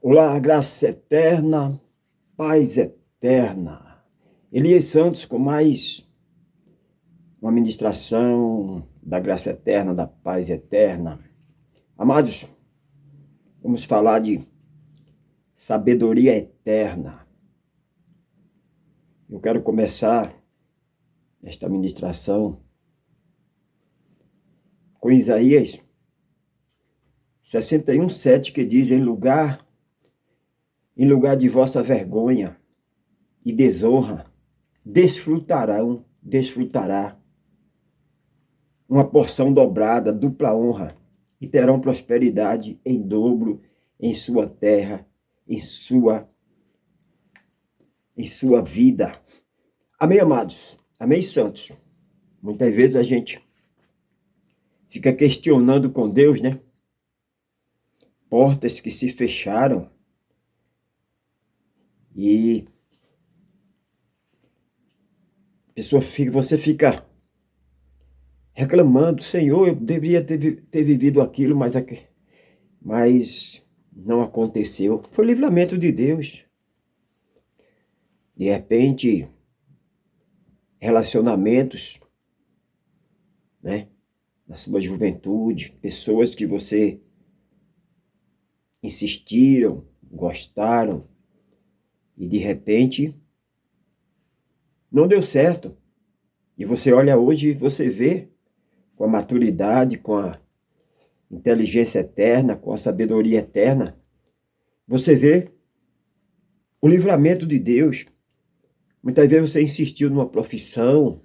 Olá, graça eterna, paz eterna. Elias Santos com mais uma ministração da graça eterna, da paz eterna. Amados, vamos falar de sabedoria eterna. Eu quero começar esta ministração com Isaías 61:7, que diz: em lugar de vossa vergonha e desonra, desfrutará uma porção dobrada, dupla honra, e terão prosperidade em dobro em sua terra, em sua vida. Amém, amados? Amém, santos? Muitas vezes a gente fica questionando com Deus, né? Portas que se fecharam e você fica reclamando: Senhor, eu deveria ter vivido aquilo, mas não aconteceu. Foi livramento de Deus. De repente, relacionamentos, né? Na sua juventude, pessoas que você insistiram, gostaram, e de repente não deu certo. E você olha hoje e você vê, com a maturidade, com a inteligência eterna, com a sabedoria eterna, você vê o livramento de Deus. Muitas vezes você insistiu numa profissão,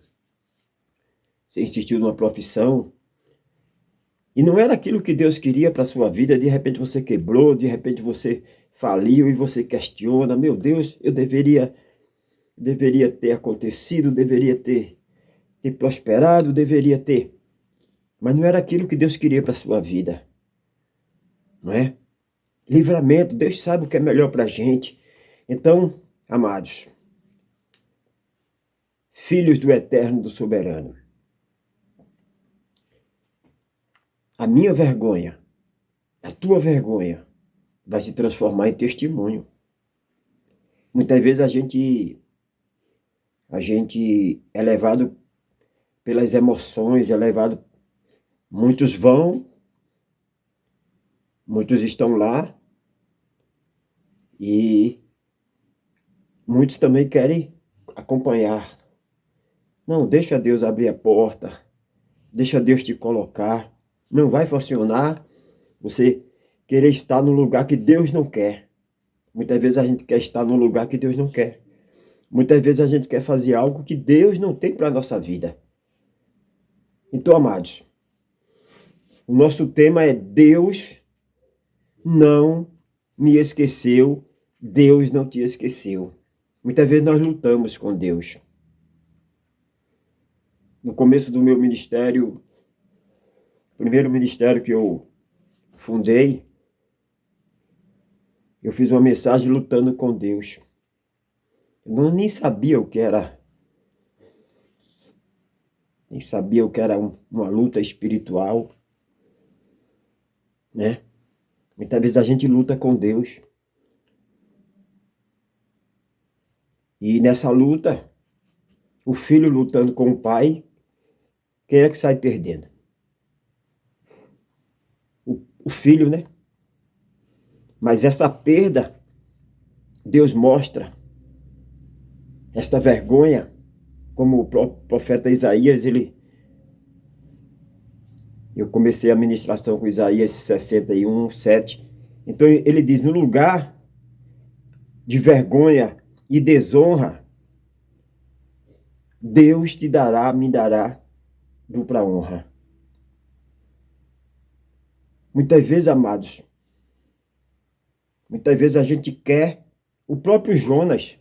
e não era aquilo que Deus queria para a sua vida. De repente você quebrou, de repente você faliu e você questiona: meu Deus, eu deveria ter acontecido, deveria ter prosperado, deveria ter. Mas não era aquilo que Deus queria para a sua vida, não é? Livramento, Deus sabe o que é melhor para a gente. Então, amados, filhos do Eterno, do Soberano, a minha vergonha, a tua vergonha, vai se transformar em testemunho. Muitas vezes a gente é levado pelas emoções, muitos vão, muitos estão lá, e muitos também querem acompanhar. Não, deixa Deus abrir a porta, deixa Deus te colocar. Não vai funcionar você querer estar no lugar que Deus não quer. Muitas vezes a gente quer estar no lugar que Deus não quer. Muitas vezes a gente quer fazer algo que Deus não tem para a nossa vida. Então, amados, o nosso tema é: Deus não me esqueceu, Deus não te esqueceu. Muitas vezes nós lutamos com Deus. No começo do meu ministério, o primeiro ministério que eu fundei, eu fiz uma mensagem lutando com Deus. Eu nem sabia o que era. Nem sabia o que era uma luta espiritual, né? Muitas vezes a gente luta com Deus. E nessa luta, o filho lutando com o pai, quem é que sai perdendo? O filho, né? Mas essa perda, Deus mostra esta vergonha, como o profeta Isaías, eu comecei a ministração com Isaías 61:7. Então ele diz: no lugar de vergonha e desonra, Deus me dará dupla honra. Muitas vezes, amados, muitas vezes a gente quer o próprio Jonas.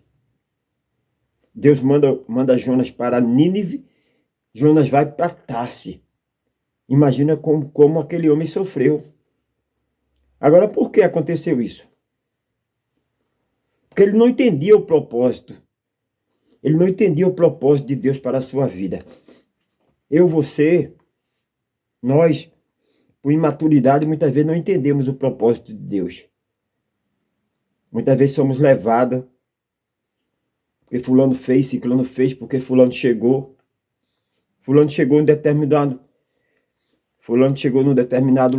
Deus manda Jonas para Nínive, Jonas vai para Tarse. Imagina como aquele homem sofreu. Agora, por que aconteceu isso? Porque ele não entendia o propósito. Ele não entendia o propósito de Deus para a sua vida. Você, nós, por imaturidade, muitas vezes não entendemos o propósito de Deus. Muitas vezes somos levados porque fulano fez, ciclano fez, porque fulano chegou. Fulano chegou em determinado, fulano chegou num determinado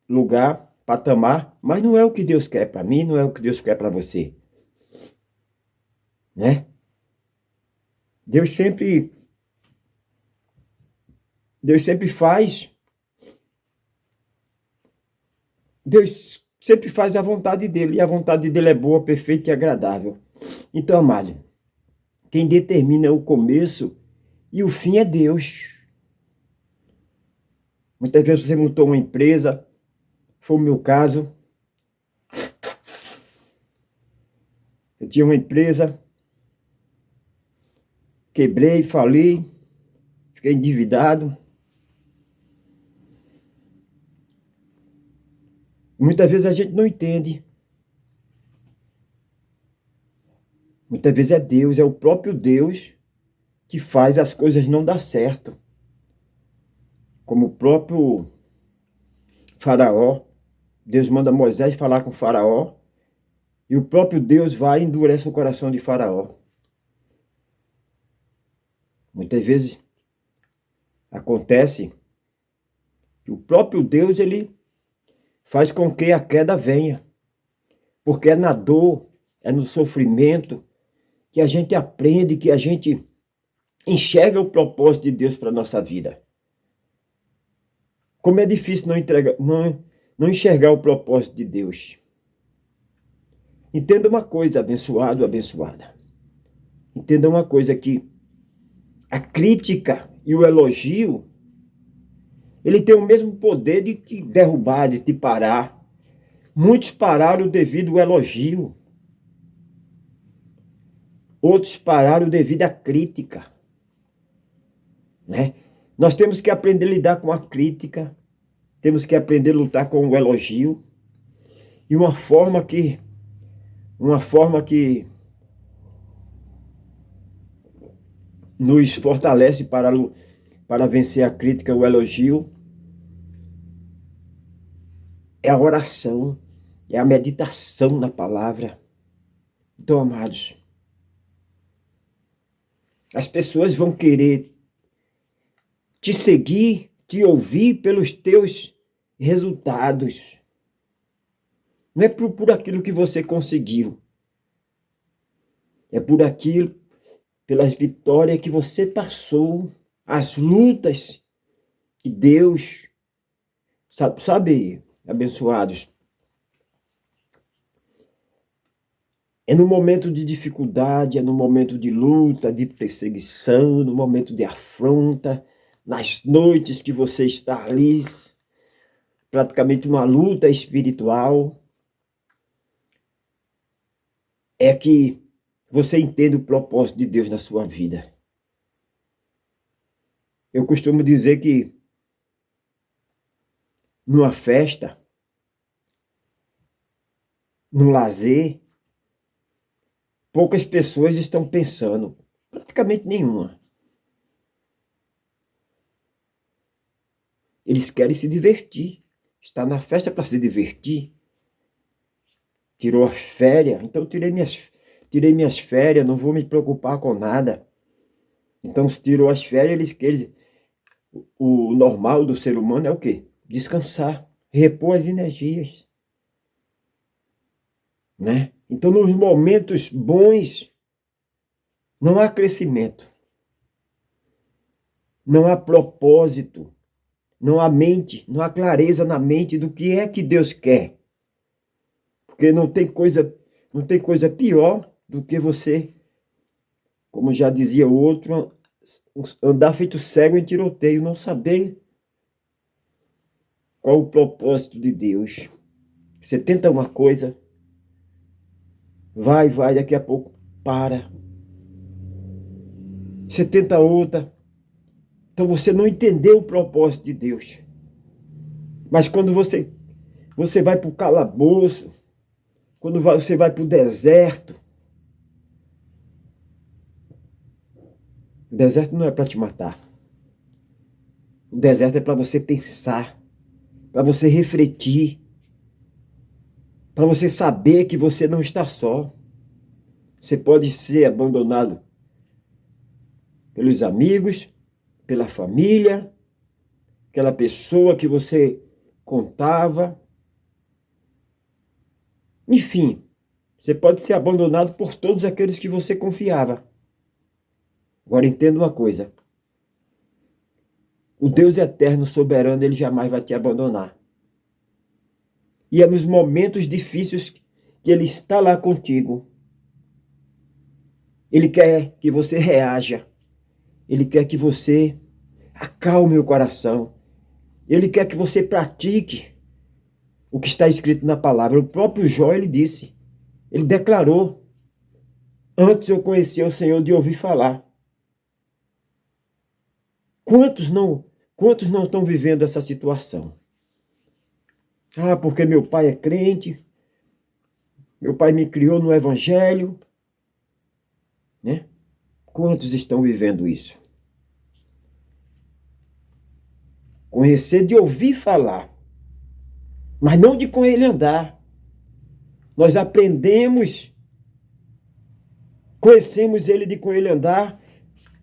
lugar, patamar, mas não é o que Deus quer para mim, não é o que Deus quer para você, né? Deus sempre, Deus sempre faz, Deus sempre faz a vontade dele, e a vontade dele é boa, perfeita e agradável. Então, amado, quem determina o começo e o fim é Deus. Muitas vezes você montou uma empresa, foi o meu caso. Eu tinha uma empresa, quebrei, falei, fiquei endividado. Muitas vezes a gente não entende. Muitas vezes é Deus, é o próprio Deus que faz as coisas não dar certo. Como o próprio Faraó, Deus manda Moisés falar com Faraó, e o próprio Deus vai e endurece o coração de Faraó. Muitas vezes acontece que o próprio Deus ele faz com que a queda venha, porque é na dor, é no sofrimento que a gente aprende, que a gente enxerga o propósito de Deus para a nossa vida. Como é difícil não enxergar o propósito de Deus. Entenda uma coisa, abençoado, abençoada. Entenda uma coisa que a crítica e o elogio, ele tem o mesmo poder de te derrubar, de te parar. Muitos pararam devido ao elogio. Outros pararam devido à crítica, né? Nós temos que aprender a lidar com a crítica, temos que aprender a lutar com o elogio, e uma forma que nos fortalece para vencer a crítica e o elogio é a oração, é a meditação na palavra. Então, amados, as pessoas vão querer te seguir, te ouvir pelos teus resultados. Não é por aquilo que você conseguiu. É por aquilo, pelas vitórias que você passou, as lutas que Deus, sabe, abençoados, é no momento de dificuldade, é no momento de luta, de perseguição, no momento de afronta, nas noites que você está ali, praticamente uma luta espiritual, é que você entende o propósito de Deus na sua vida. Eu costumo dizer que numa festa, num lazer, poucas pessoas estão pensando, praticamente nenhuma. Eles querem se divertir. Está na festa para se divertir. Tirou as férias, então tirei minhas férias, não vou me preocupar com nada. Então, se tirou as férias, o normal do ser humano é o quê? Descansar, repor as energias, né? Então, nos momentos bons, não há crescimento, não há propósito, não há mente, não há clareza na mente do que é que Deus quer. Porque não tem coisa pior do que você, como já dizia o outro, andar feito cego em tiroteio, não saber qual o propósito de Deus. Você tenta uma coisa, vai, daqui a pouco para. Você tenta outra, então você não entendeu o propósito de Deus. Mas quando você vai para o calabouço, quando você vai para o deserto não é para te matar. O deserto é para você pensar, para você refletir. para você saber que você não está só. Você pode ser abandonado pelos amigos, pela família, aquela pessoa que você contava. Enfim, você pode ser abandonado por todos aqueles que você confiava. Agora entenda uma coisa. O Deus eterno, soberano, ele jamais vai te abandonar. E é nos momentos difíceis que ele está lá contigo. Ele quer que você reaja. Ele quer que você acalme o coração. Ele quer que você pratique o que está escrito na palavra. O próprio Jó, ele disse, ele declarou: antes eu conhecia o Senhor de ouvir falar. Quantos não estão vivendo essa situação? Ah, porque meu pai é crente, meu pai me criou no evangelho, né? Quantos estão vivendo isso? Conhecer de ouvir falar, mas não de com ele andar. Nós aprendemos, conhecemos ele de com ele andar,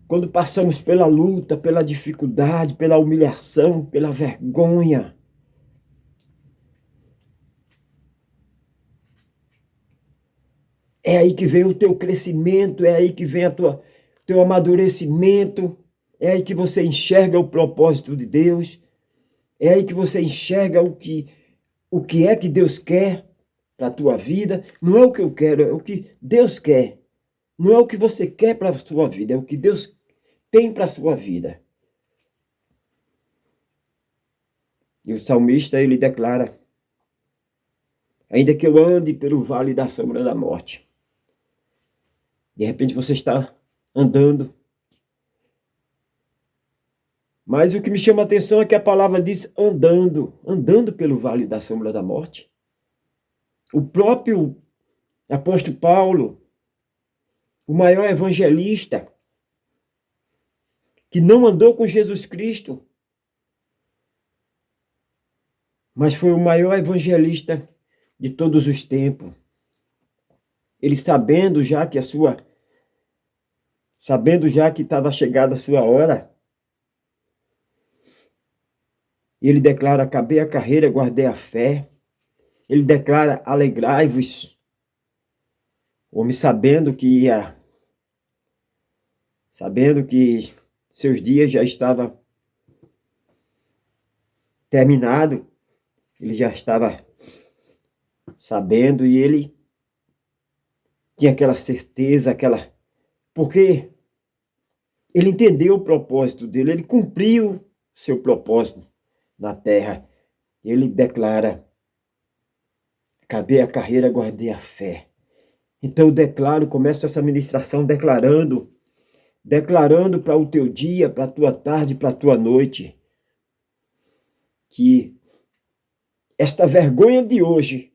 quando passamos pela luta, pela dificuldade, pela humilhação, pela vergonha. É aí que vem o teu crescimento, é aí que vem teu amadurecimento, é aí que você enxerga o propósito de Deus, é aí que você enxerga o que é que Deus quer para a tua vida. Não é o que eu quero, é o que Deus quer. Não é o que você quer para a sua vida, é o que Deus tem para a sua vida. E o salmista, ele declara: ainda que eu ande pelo vale da sombra da morte. De repente você está andando. Mas o que me chama a atenção é que a palavra diz andando, andando pelo vale da sombra da morte. O próprio apóstolo Paulo, o maior evangelista, que não andou com Jesus Cristo, mas foi o maior evangelista de todos os tempos. Ele sabendo já que estava chegada a sua hora, ele declara: acabei a carreira, guardei a fé. Ele declara: alegrai-vos. Homem sabendo que seus dias já estavam terminados, ele já estava sabendo, e ele tinha aquela certeza, porque ele entendeu o propósito dele, ele cumpriu seu propósito na terra. Ele declara: acabei a carreira, guardei a fé. Então eu declaro, começo essa ministração declarando para o teu dia, para a tua tarde, para a tua noite, que esta vergonha de hoje,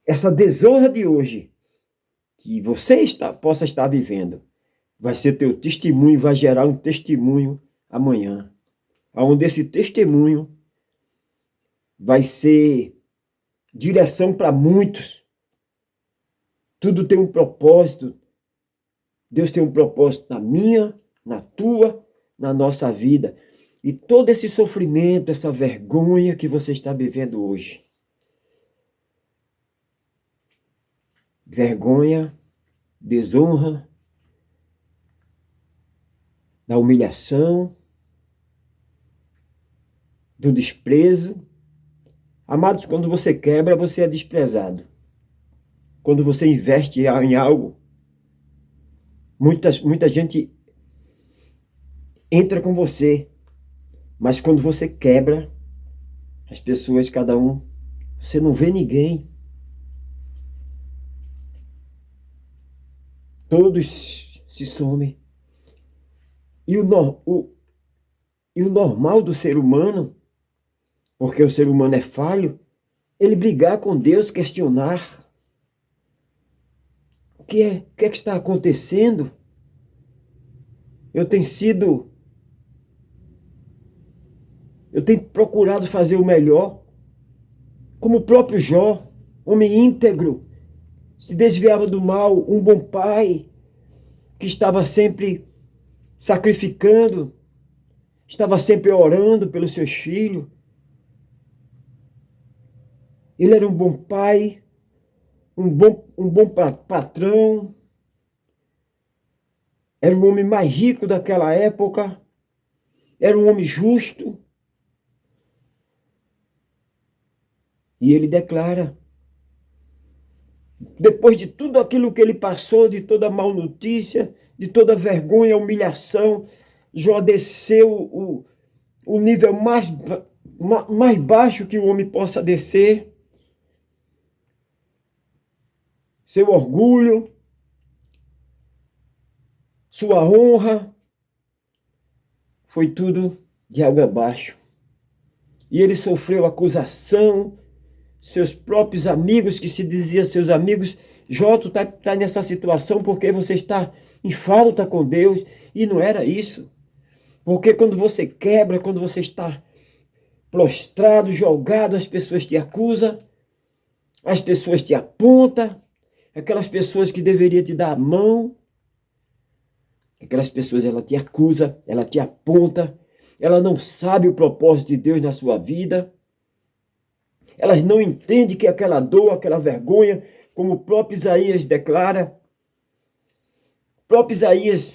essa desonra de hoje, que você possa estar vivendo, vai ser teu testemunho, vai gerar um testemunho amanhã, onde esse testemunho vai ser direção para muitos. Tudo tem um propósito. Deus tem um propósito na minha, na tua, na nossa vida. E todo esse sofrimento, essa vergonha que você está vivendo hoje, vergonha, desonra, da humilhação, do desprezo. Amados, quando você quebra, você é desprezado. Quando você investe em algo, muita gente entra com você, mas quando você quebra, as pessoas, cada um, você não vê ninguém. Todos se somem. E o normal do ser humano, porque o ser humano é falho, ele brigar com Deus, questionar o que é que está acontecendo. Eu tenho procurado fazer o melhor, como o próprio Jó, homem íntegro, se desviava do mal, um bom pai, que estava sempre sacrificando, estava sempre orando pelos seus filhos. Ele era um bom pai, um bom patrão, era o homem mais rico daquela época, era um homem justo. E ele declara, depois de tudo aquilo que ele passou, de toda a mal notícia, de toda a vergonha, humilhação, Jó desceu o nível mais baixo que o homem possa descer. Seu orgulho, sua honra, foi tudo de água abaixo. E ele sofreu acusação, seus próprios amigos, que se diziam seus amigos, Jó, tu tá nessa situação porque você está em falta com Deus. E não era isso. Porque quando você quebra, quando você está prostrado, jogado, as pessoas te acusam, as pessoas te apontam, aquelas pessoas que deveriam te dar a mão, aquelas pessoas, ela te acusa, ela te aponta, ela não sabe o propósito de Deus na sua vida, elas não entendem que aquela dor, aquela vergonha, como o próprio Isaías declara, o próprio Isaías,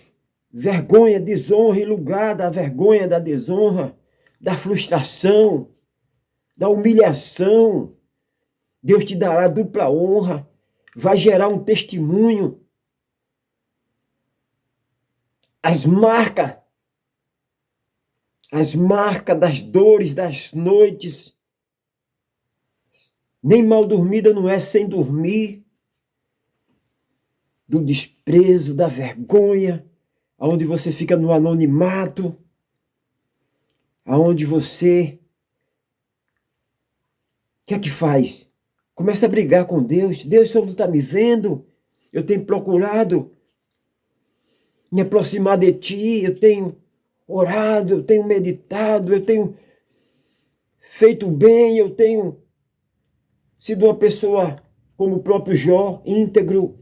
vergonha, desonra, em lugar da vergonha, da desonra, da frustração, da humilhação, Deus te dará dupla honra, vai gerar um testemunho. As marcas das dores, das noites, nem mal dormida não é sem dormir, do desprezo, da vergonha, aonde você fica no anonimato, aonde você, o que é que faz? Começa a brigar com Deus. Deus só não está me vendo, eu tenho procurado me aproximar de ti, eu tenho orado, eu tenho meditado, eu tenho feito bem, eu tenho sido uma pessoa como o próprio Jó, íntegro.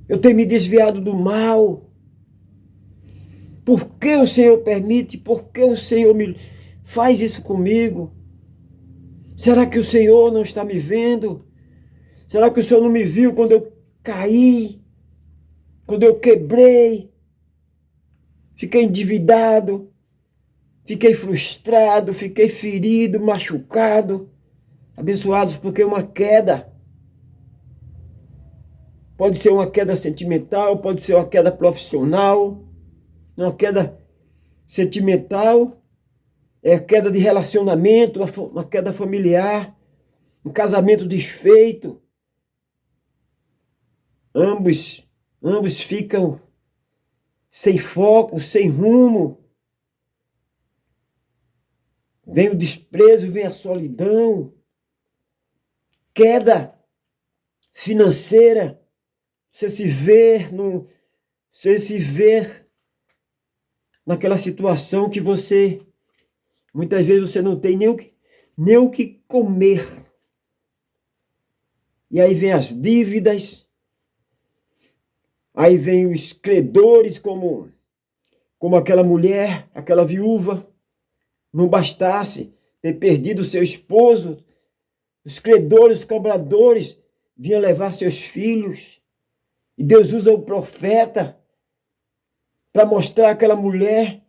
Eu tenho me desviado do mal. Por que o Senhor permite? Por que o Senhor me faz isso comigo? Será que o Senhor não está me vendo? Será que o Senhor não me viu quando eu caí? Quando eu quebrei? Fiquei endividado? Fiquei frustrado? Fiquei ferido, machucado? Abençoados, porque uma queda pode ser uma queda sentimental, pode ser uma queda profissional. Uma queda sentimental é queda de relacionamento, uma queda familiar, um casamento desfeito. Ambos ficam sem foco, sem rumo. Vem o desprezo, vem a solidão. Queda financeira. Você se vê naquela situação que você, muitas vezes você não tem nem o que comer. E aí vem as dívidas, aí vem os credores, como aquela mulher, aquela viúva. Não bastasse ter perdido seu esposo, os credores, os cobradores vinham levar seus filhos. E Deus usa o profeta para mostrar àquela mulher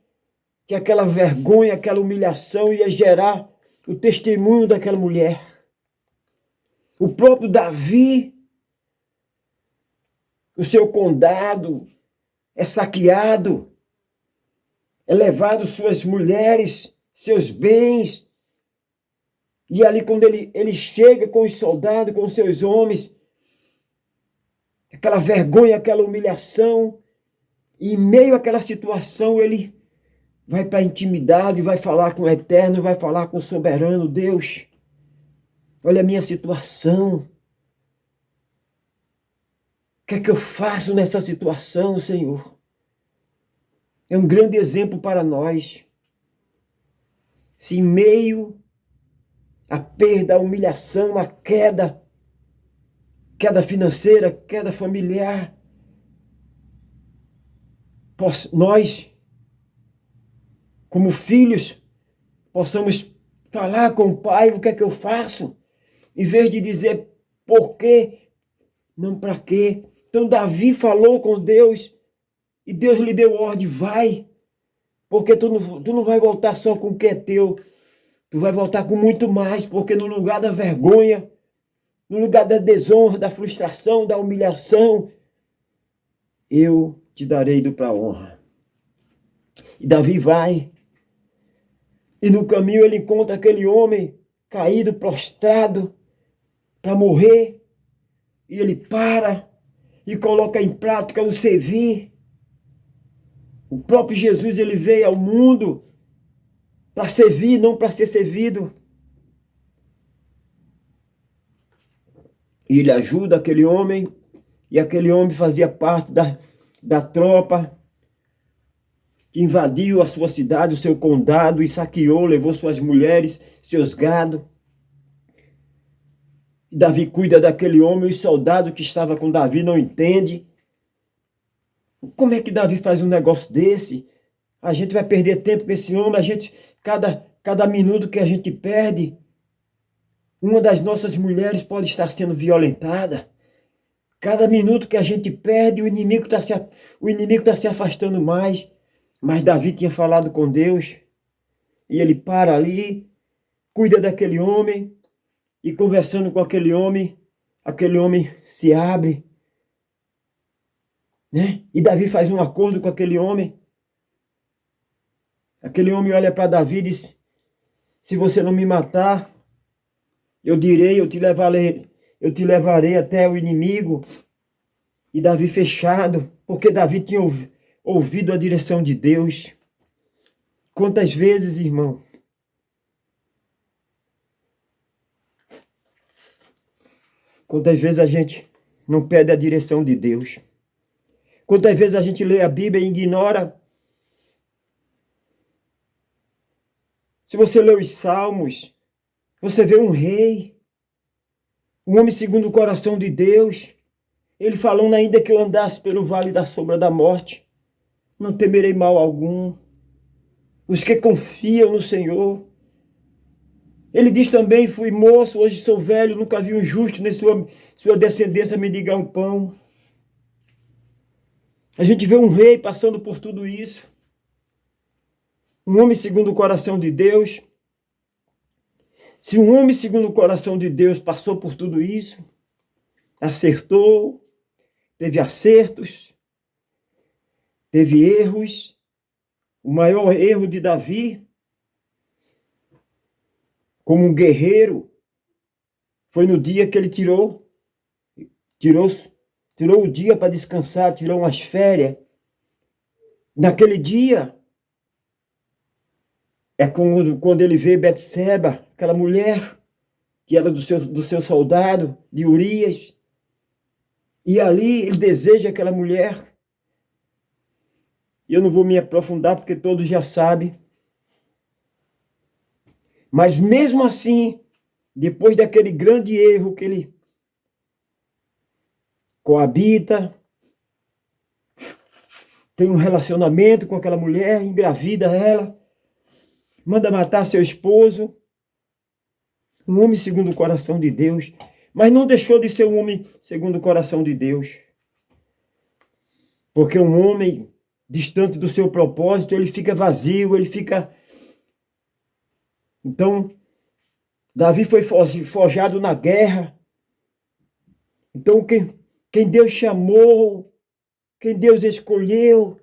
que aquela vergonha, aquela humilhação ia gerar o testemunho daquela mulher. O próprio Davi, o seu condado é saqueado, é levado suas mulheres, seus bens. E ali quando ele chega com os soldados, com os seus homens, aquela vergonha, aquela humilhação, e em meio àquela situação ele vai para a intimidade, vai falar com o Eterno, vai falar com o soberano Deus. Olha a minha situação. O que é que eu faço nessa situação, Senhor? É um grande exemplo para nós. Se em meio a perda, a humilhação, a queda, queda financeira, queda familiar. Nós, como filhos, possamos falar com o Pai: o que é que eu faço? Em vez de dizer por quê, não para quê. Então Davi falou com Deus e Deus lhe deu ordem: vai, porque tu não vai voltar só com o que é teu, tu vai voltar com muito mais, porque no lugar da vergonha, no lugar da desonra, da frustração, da humilhação, eu te darei dupla honra. E Davi vai, e no caminho ele encontra aquele homem caído, prostrado, para morrer, e ele para e coloca em prática o servir. O próprio Jesus, ele veio ao mundo para servir, não para ser servido. E ele ajuda aquele homem, e aquele homem fazia parte da tropa que invadiu a sua cidade, o seu condado, e saqueou, levou suas mulheres, seus gado. E Davi cuida daquele homem, os soldados que estavam com Davi não entendem. Como é que Davi faz um negócio desse? A gente vai perder tempo com esse homem, cada minuto que a gente perde, uma das nossas mulheres pode estar sendo violentada. Cada minuto que a gente perde, o inimigo está se afastando mais. Mas Davi tinha falado com Deus, e ele para ali, cuida daquele homem, e conversando com aquele homem se abre, né? E Davi faz um acordo com aquele homem. Aquele homem olha para Davi e diz: se você não me matar, eu te levarei até o inimigo. E Davi fechado, porque Davi tinha ouvido a direção de Deus. Quantas vezes, irmão, quantas vezes a gente não pede a direção de Deus? Quantas vezes a gente lê a Bíblia e ignora? Se você lê os Salmos, você vê um rei, um homem segundo o coração de Deus, ele falando: ainda que eu andasse pelo vale da sombra da morte, não temerei mal algum. Os que confiam no Senhor. Ele diz também: fui moço, hoje sou velho, nunca vi um justo nem sua descendência mendigar um pão. A gente vê um rei passando por tudo isso. Um homem segundo o coração de Deus. Se um homem segundo o coração de Deus passou por tudo isso, acertou, teve acertos, teve erros. O maior erro de Davi, como um guerreiro, foi no dia que ele tirou o dia para descansar, tirou umas férias. Naquele dia, é quando ele vê Betseba, aquela mulher que era do seu soldado, de Urias. E ali ele deseja aquela mulher. E eu não vou me aprofundar porque todos já sabem. Mas mesmo assim, depois daquele grande erro que ele coabita, tem um relacionamento com aquela mulher, engravida ela, manda matar seu esposo, um homem segundo o coração de Deus, mas não deixou de ser um homem segundo o coração de Deus. Porque um homem distante do seu propósito, ele fica vazio, ele fica... Então, Davi foi forjado na guerra. Então, quem Deus chamou, quem Deus escolheu,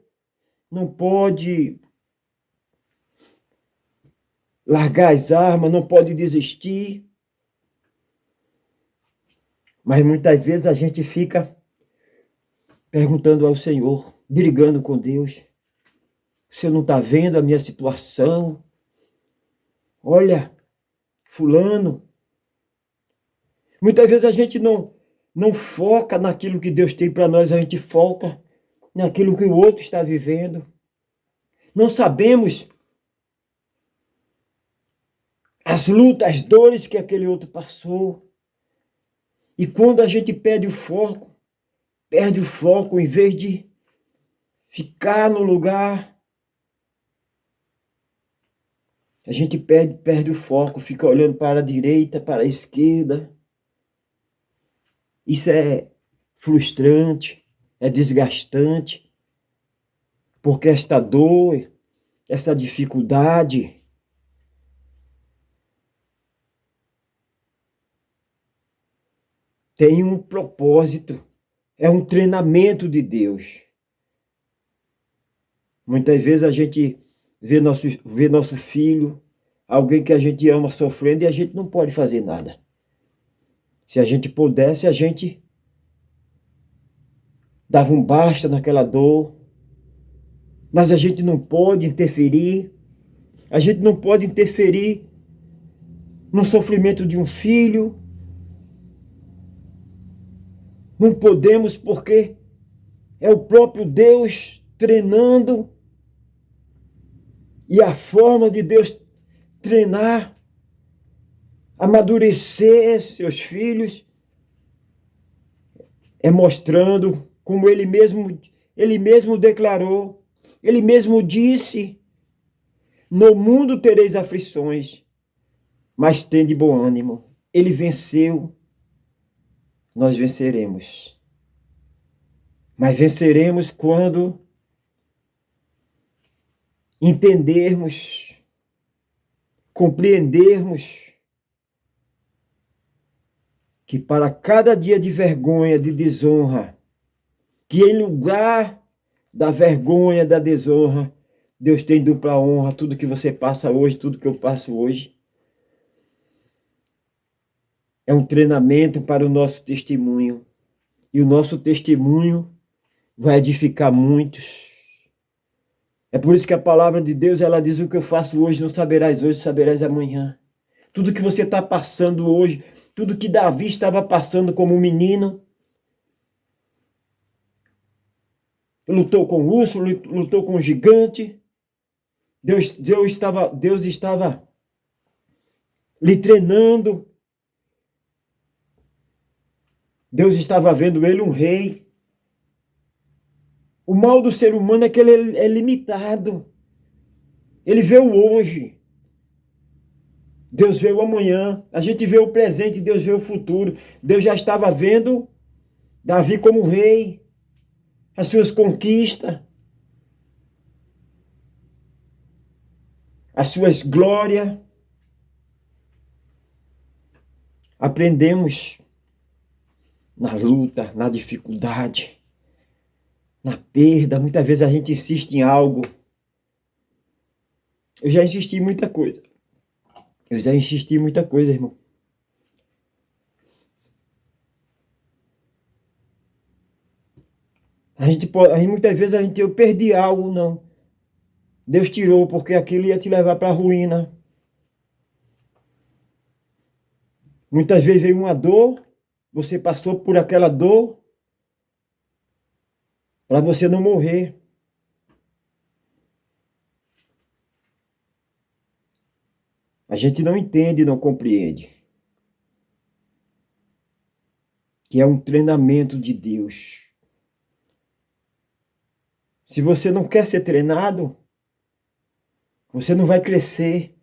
não pode largar as armas, não pode desistir. Mas muitas vezes a gente fica perguntando ao Senhor, brigando com Deus: o Senhor não está vendo a minha situação? Olha, fulano. Muitas vezes a gente não foca naquilo que Deus tem para nós, a gente foca naquilo que o outro está vivendo. Não sabemos as lutas, as dores que aquele outro passou. E quando a gente perde o foco, em vez de ficar no lugar, a gente perde o foco, fica olhando para a direita, para a esquerda. Isso é frustrante, é desgastante, porque esta dor, essa dificuldade tem um propósito, é um treinamento de Deus. Muitas vezes a gente vê nosso filho, alguém que a gente ama sofrendo e a gente não pode fazer nada. Se a gente pudesse, a gente dava um basta naquela dor, mas a gente não pode interferir, a gente não pode interferir no sofrimento de um filho, não podemos porque é o próprio Deus treinando, e a forma de Deus treinar, amadurecer seus filhos, é mostrando como ele mesmo declarou, ele mesmo disse: no mundo tereis aflições, mas tende bom ânimo. Ele venceu, nós venceremos. Mas venceremos quando entendermos, compreendermos que para cada dia de vergonha, de desonra, que em lugar da vergonha, da desonra, Deus tem dupla honra. Tudo que você passa hoje, tudo que eu passo hoje, é um treinamento para o nosso testemunho. E o nosso testemunho vai edificar muitos. É por isso que a palavra de Deus, ela diz: o que eu faço hoje, saberás amanhã. Tudo que você está passando hoje, tudo que Davi estava passando como um menino, lutou com o urso, lutou com o gigante, Deus estava lhe treinando, Deus estava vendo ele um rei. O mal do ser humano é que ele é limitado. Ele vê o hoje. Deus vê o amanhã. A gente vê o presente, Deus vê o futuro. Deus já estava vendo Davi como rei, as suas conquistas, as suas glórias. Aprendemos na luta, na dificuldade, na perda. Muitas vezes a gente insiste em algo. Eu já insisti em muita coisa. Irmão. Muitas vezes eu perdi algo, não. Deus tirou porque aquilo ia te levar para a ruína. Muitas vezes veio uma dor, você passou por aquela dor para você não morrer. A gente não entende, não compreende. Que é um treinamento de Deus. Se você não quer ser treinado, você não vai crescer.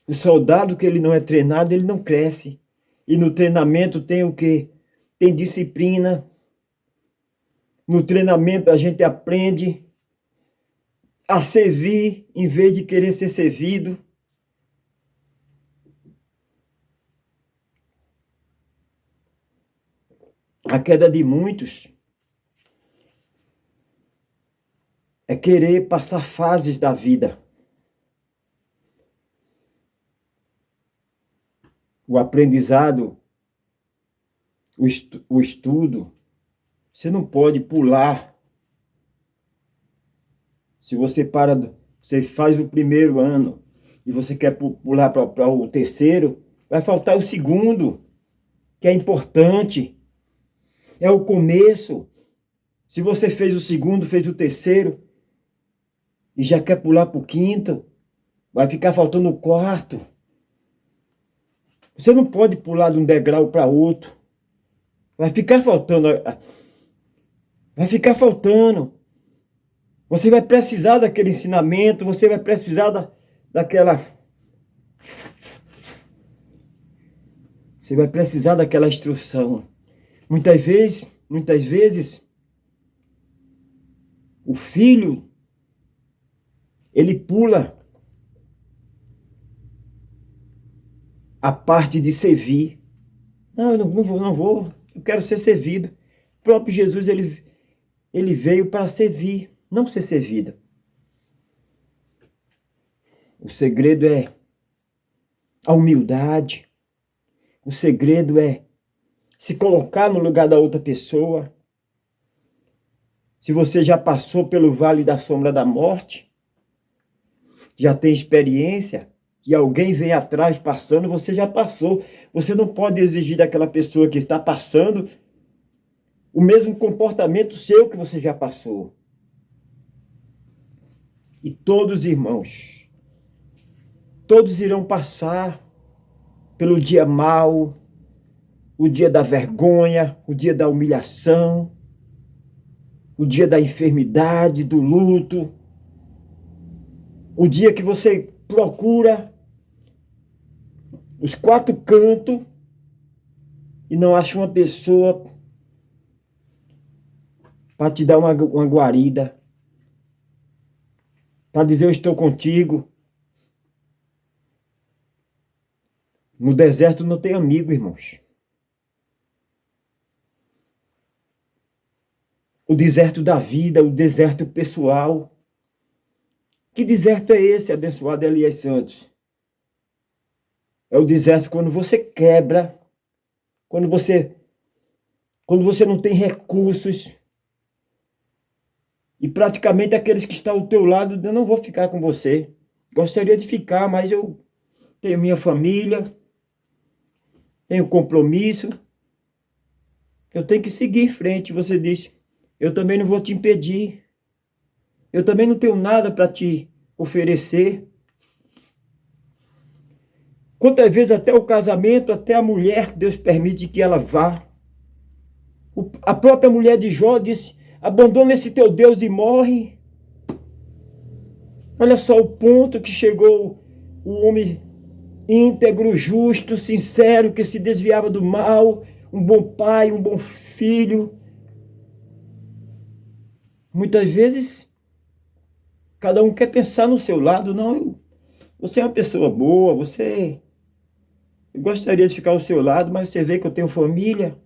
O soldado que ele não é treinado, ele não cresce. E no treinamento tem o quê? Tem disciplina. No treinamento a gente aprende a servir em vez de querer ser servido. A queda de muitos é querer passar fases da vida. O aprendizado, o estudo, você não pode pular. Se você você faz o primeiro ano e você quer pular para o terceiro, vai faltar o segundo, que é importante. É o começo. Se você fez o segundo, fez o terceiro, e já quer pular para o quinto, vai ficar faltando o quarto. Você não pode pular de um degrau para outro. Vai ficar faltando. Vai ficar faltando. Você vai precisar daquele ensinamento, você vai precisar daquela... Você vai precisar daquela instrução. Muitas vezes, o filho, ele pula a parte de servir. Não, eu não vou, eu quero ser servido. O próprio Jesus, ele veio para servir, não ser servido. O segredo é a humildade. O segredo é se colocar no lugar da outra pessoa. Se você já passou pelo vale da sombra da morte, já tem experiência, e alguém vem atrás passando, você já passou. Você não pode exigir daquela pessoa que está passando o mesmo comportamento seu que você já passou. E todos, irmãos, todos irão passar pelo dia mau, o dia da vergonha, o dia da humilhação, o dia da enfermidade, do luto, o dia que você procura os quatro cantos e não acha uma pessoa para te dar uma guarida, para dizer eu estou contigo. No deserto não tem amigo, irmãos. O deserto da vida, o deserto pessoal. Que deserto é esse, abençoado Elias Santos? É o deserto quando você quebra, quando você não tem recursos, e praticamente aqueles que estão ao teu lado, eu não vou ficar com você. Gostaria de ficar, mas eu tenho minha família, tenho compromisso, eu tenho que seguir em frente. Você disse, eu também não vou te impedir, eu também não tenho nada para te oferecer. Quantas vezes até o casamento, até a mulher, Deus permite que ela vá. A própria mulher de Jó disse, abandona esse teu Deus e morre. Olha só o ponto que chegou o homem íntegro, justo, sincero, que se desviava do mal, um bom pai, um bom filho. Muitas vezes, cada um quer pensar no seu lado. Não, você é uma pessoa boa, eu gostaria de ficar ao seu lado, mas você vê que eu tenho família.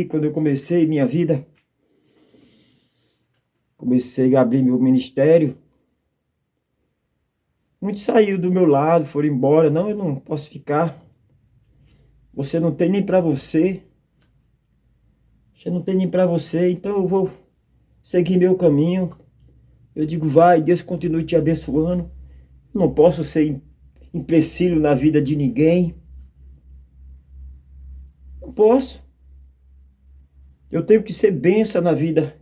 Quando eu comecei minha vida, comecei a abrir meu ministério, muitos saíram do meu lado, foram embora. Não, eu não posso ficar. Você não tem nem para você. Você não tem nem para você, então eu vou seguir meu caminho. Eu digo, vai, Deus continue te abençoando. Não posso ser empecilho na vida de ninguém. Não posso. Eu tenho que ser bênção na vida.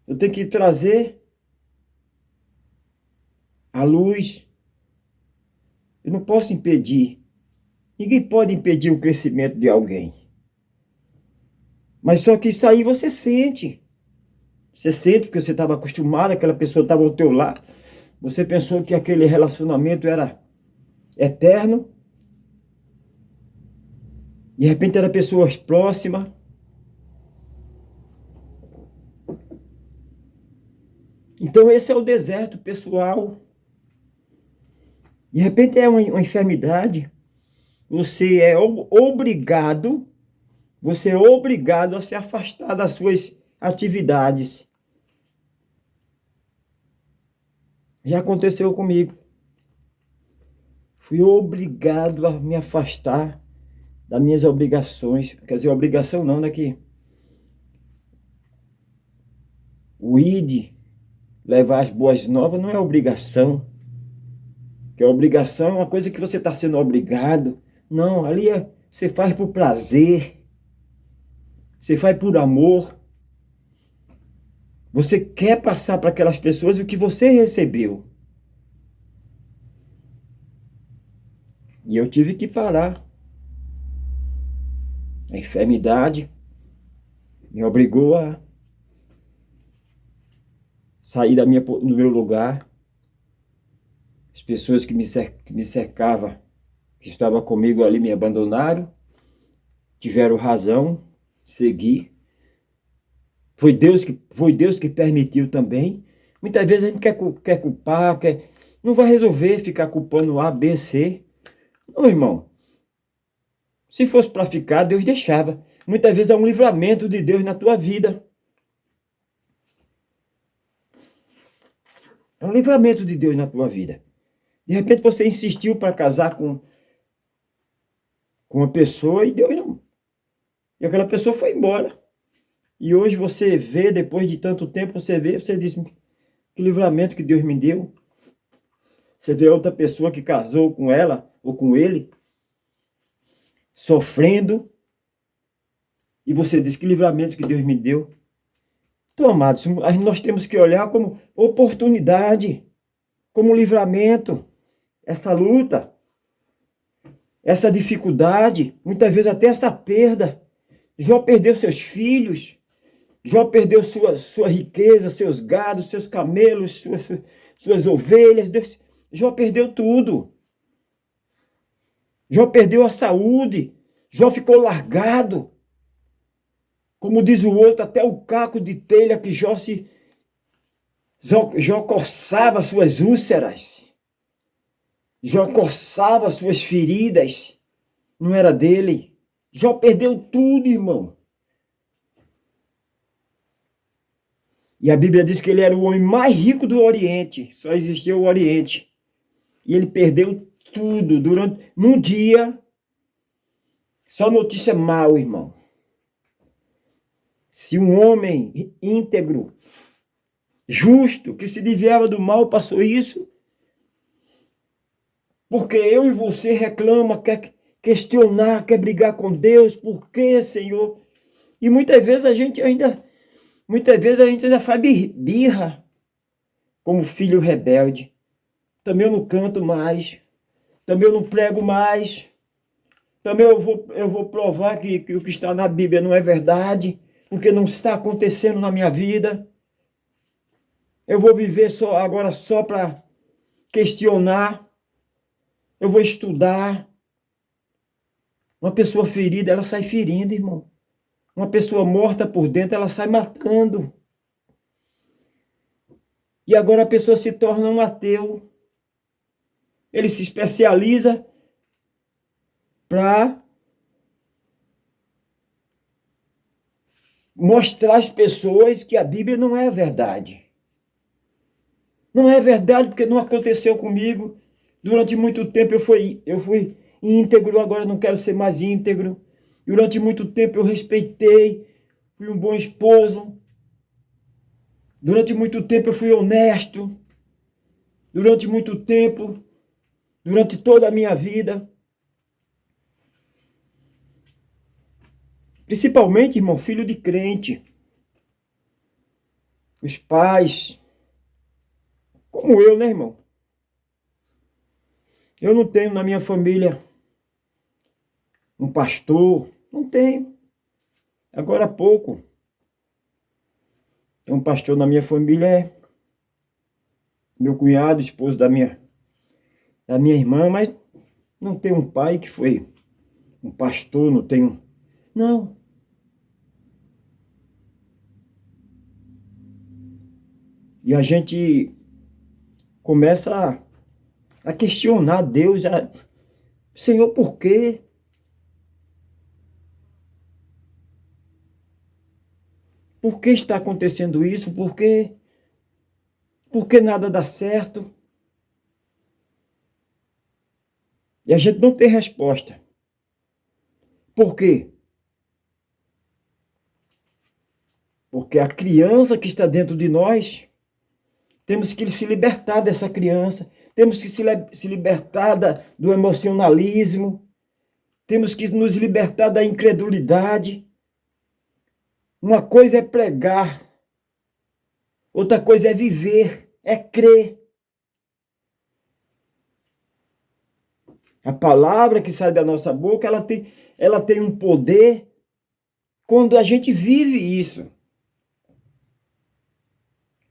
Eu tenho que trazer a luz. Eu não posso impedir. Ninguém pode impedir o crescimento de alguém. Mas só que isso aí você sente. Você sente porque você estava acostumado, aquela pessoa estava ao teu lado. Você pensou que aquele relacionamento era eterno. De repente era pessoas próximas. Então esse é o deserto pessoal. De repente é uma enfermidade. Você é obrigado a se afastar das suas atividades. Já aconteceu comigo. Fui obrigado a me afastar das minhas obrigações. Quer dizer, obrigação não, né? Que o ID, levar as boas novas, não é obrigação. Que a obrigação é uma coisa que você está sendo obrigado. Não, ali você faz por prazer. Você faz por amor. Você quer passar para aquelas pessoas o que você recebeu. E eu tive que parar. A enfermidade me obrigou a sair do meu lugar. As pessoas que me cercavam, que estavam comigo ali, me abandonaram, tiveram razão, seguir. Foi Deus que permitiu também. Muitas vezes a gente quer culpar, não vai resolver ficar culpando A, B, C. Não, irmão. Se fosse para ficar, Deus deixava. Muitas vezes é um livramento de Deus na tua vida. É um livramento de Deus na tua vida. De repente você insistiu para casar com uma pessoa e Deus não. E aquela pessoa foi embora. E hoje você vê, depois de tanto tempo, você diz, que livramento que Deus me deu. Você vê outra pessoa que casou com ela ou com ele, sofrendo, e você diz, que livramento que Deus me deu. Então, amados, nós temos que olhar como oportunidade, como livramento, essa luta, essa dificuldade, muitas vezes até essa perda. Jó perdeu seus filhos, Jó perdeu sua riqueza, seus gados, seus camelos, suas ovelhas. Jó perdeu tudo. Jó perdeu a saúde. Jó ficou largado. Como diz o outro, até o caco de telha que Jó coçava suas úlceras. Jó coçava suas feridas. Não era dele. Jó perdeu tudo, irmão. E a Bíblia diz que ele era o homem mais rico do Oriente. Só existia o Oriente. E ele perdeu tudo num dia. Só notícia mal, irmão. Se um homem íntegro, justo, que se desviava do mal, passou isso, porque eu e você reclama, quer questionar, quer brigar com Deus, por quê, Senhor? E muitas vezes a gente ainda faz birra, como filho rebelde. Também eu não canto mais, também eu não prego mais, também eu vou provar que o que está na Bíblia não é verdade, porque não está acontecendo na minha vida. Eu vou viver agora só para questionar, eu vou estudar. Uma pessoa ferida, ela sai ferindo, irmão. Uma pessoa morta por dentro, ela sai matando. E agora a pessoa se torna um ateu. Ele se especializa para mostrar às pessoas que a Bíblia não é verdade. Não é verdade porque não aconteceu comigo. Durante muito tempo eu fui íntegro, agora não quero ser mais íntegro. Durante muito tempo eu respeitei, fui um bom esposo. Durante muito tempo eu fui honesto. Durante muito tempo, durante toda a minha vida. Principalmente, irmão, filho de crente. Os pais, como eu, né, irmão? Eu não tenho na minha família um pastor, não tenho. Agora há pouco, tem um pastor na minha família, é meu cunhado, esposo da minha irmã, mas não tem um pai que foi um pastor, não tenho. Não. E a gente começa a questionar Deus, Senhor, por quê? Por que está acontecendo isso? Por quê? Por que nada dá certo? E a gente não tem resposta. Por quê? Porque a criança que está dentro de nós, temos que se libertar dessa criança, temos que se libertar do emocionalismo, temos que nos libertar da incredulidade. Uma coisa é pregar, outra coisa é viver, é crer. A palavra que sai da nossa boca, ela tem um poder quando a gente vive isso.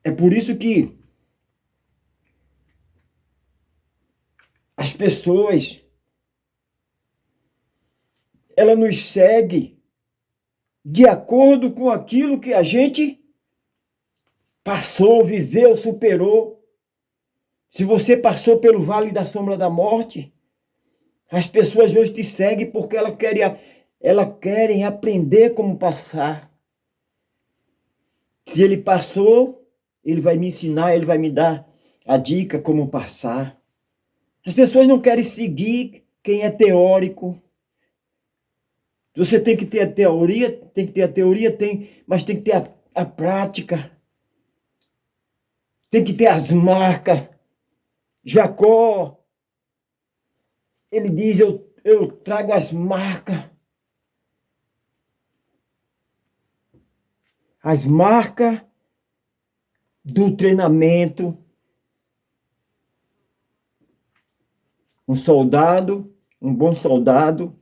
É por isso que as pessoas, ela nos segue de acordo com aquilo que a gente passou, viveu, superou. Se você passou pelo vale da sombra da morte, as pessoas hoje te seguem porque elas querem aprender como passar. Se ele passou, ele vai me ensinar, ele vai me dar a dica como passar. As pessoas não querem seguir quem é teórico. Você tem que ter a teoria, mas tem que ter a prática. Tem que ter as marcas. Jacó, ele diz, eu trago as marcas. As marcas do treinamento. Um soldado, um bom soldado,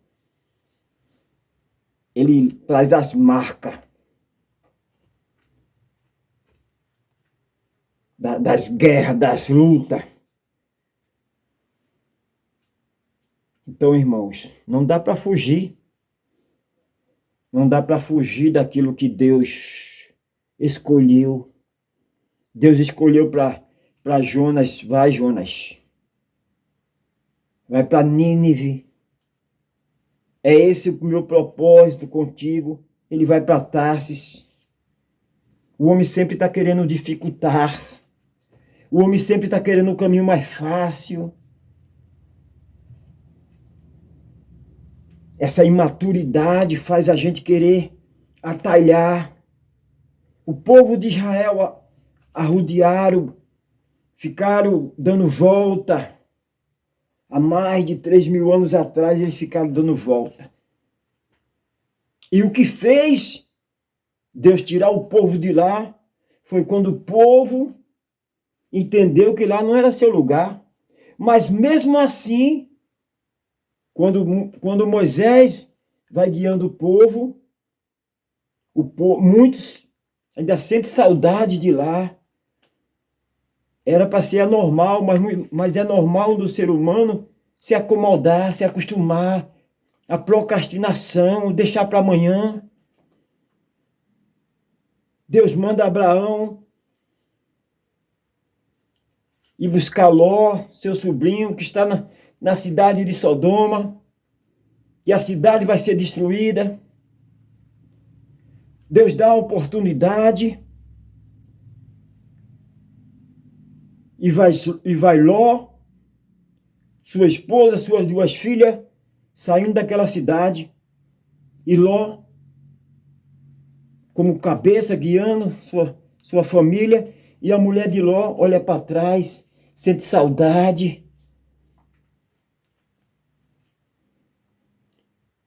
ele traz as marcas das guerras, das lutas. Então, irmãos, não dá para fugir. Não dá para fugir daquilo que Deus escolheu. Deus escolheu para Jonas. Vai, Jonas. Vai para Nínive. É esse o meu propósito contigo. Ele vai para Tarsis. O homem sempre está querendo dificultar. O homem sempre está querendo o caminho mais fácil. Essa imaturidade faz a gente querer atalhar. O povo de Israel arrodearam, ficaram dando volta. Há mais de 3.000 anos atrás eles ficaram dando volta. E o que fez Deus tirar o povo de lá foi quando o povo entendeu que lá não era seu lugar. Mas mesmo assim, quando Moisés vai guiando o povo, muitos ainda sentem saudade de lá. Era para ser anormal, mas é normal do ser humano se acomodar, se acostumar, a procrastinação, deixar para amanhã. Deus manda Abraão ir buscar Ló, seu sobrinho, que está na cidade de Sodoma, e a cidade vai ser destruída. Deus dá a oportunidade, e vai Ló, sua esposa, suas 2 filhas, saindo daquela cidade, e Ló, como cabeça, guiando sua família, e a mulher de Ló olha para trás, sente saudade.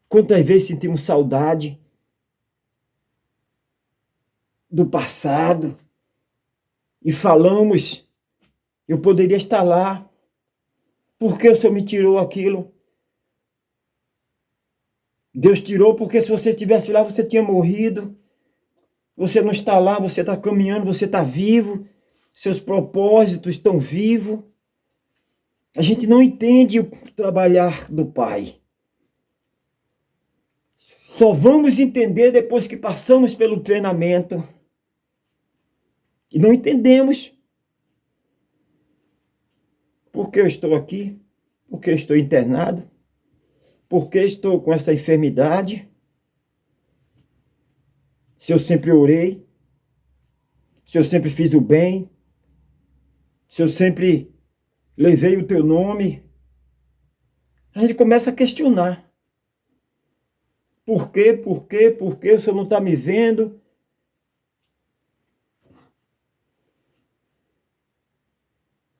Quantas vezes sentimos saudade do passado e falamos, eu poderia estar lá, por que o Senhor me tirou aquilo? Deus tirou porque se você estivesse lá, você tinha morrido. Você não está lá, você está caminhando, você está vivo, seus propósitos estão vivos. A gente não entende o trabalhar do Pai. Só vamos entender depois que passamos pelo treinamento. E não entendemos. Por que eu estou aqui? Por que eu estou internado? Por que estou com essa enfermidade? Se eu sempre orei? Se eu sempre fiz o bem? Se eu sempre levei o teu nome? A gente começa a questionar. Por quê? Por quê? Por quê? O Senhor não está me vendo?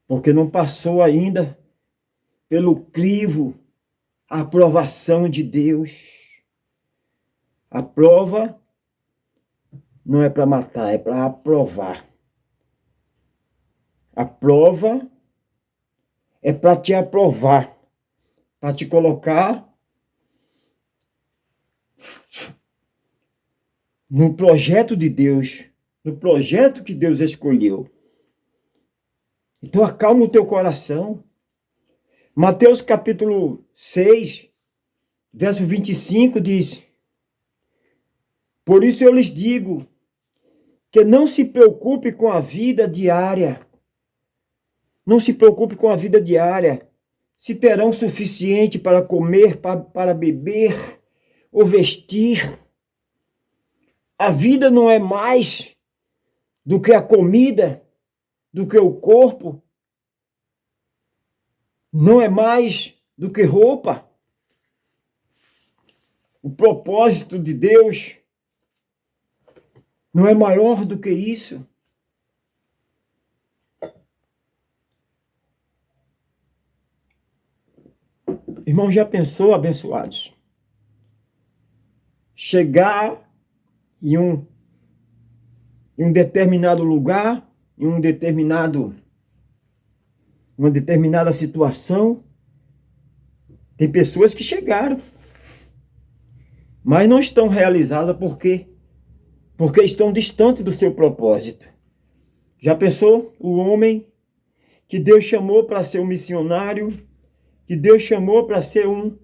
Porque não passou ainda pelo crivo a aprovação de Deus. A prova não é para matar, é para aprovar. A prova é para te aprovar. para te colocar no projeto de Deus, no projeto que Deus escolheu. Então acalma o teu coração. Mateus capítulo 6, verso 25 diz: por isso eu lhes digo que não se preocupe com a vida diária. Não se preocupe com a vida diária, se terão suficiente para comer, para beber ou vestir. A vida não é mais do que a comida, do que o corpo. Não é mais do que roupa. O propósito de Deus não é maior do que isso. Irmão, já pensou, abençoados? Chegar em um determinado lugar, em uma determinada situação. Tem pessoas que chegaram, mas não estão realizadas porque estão distantes do seu propósito. Já pensou o homem que Deus chamou para ser um missionário, que Deus chamou para ser um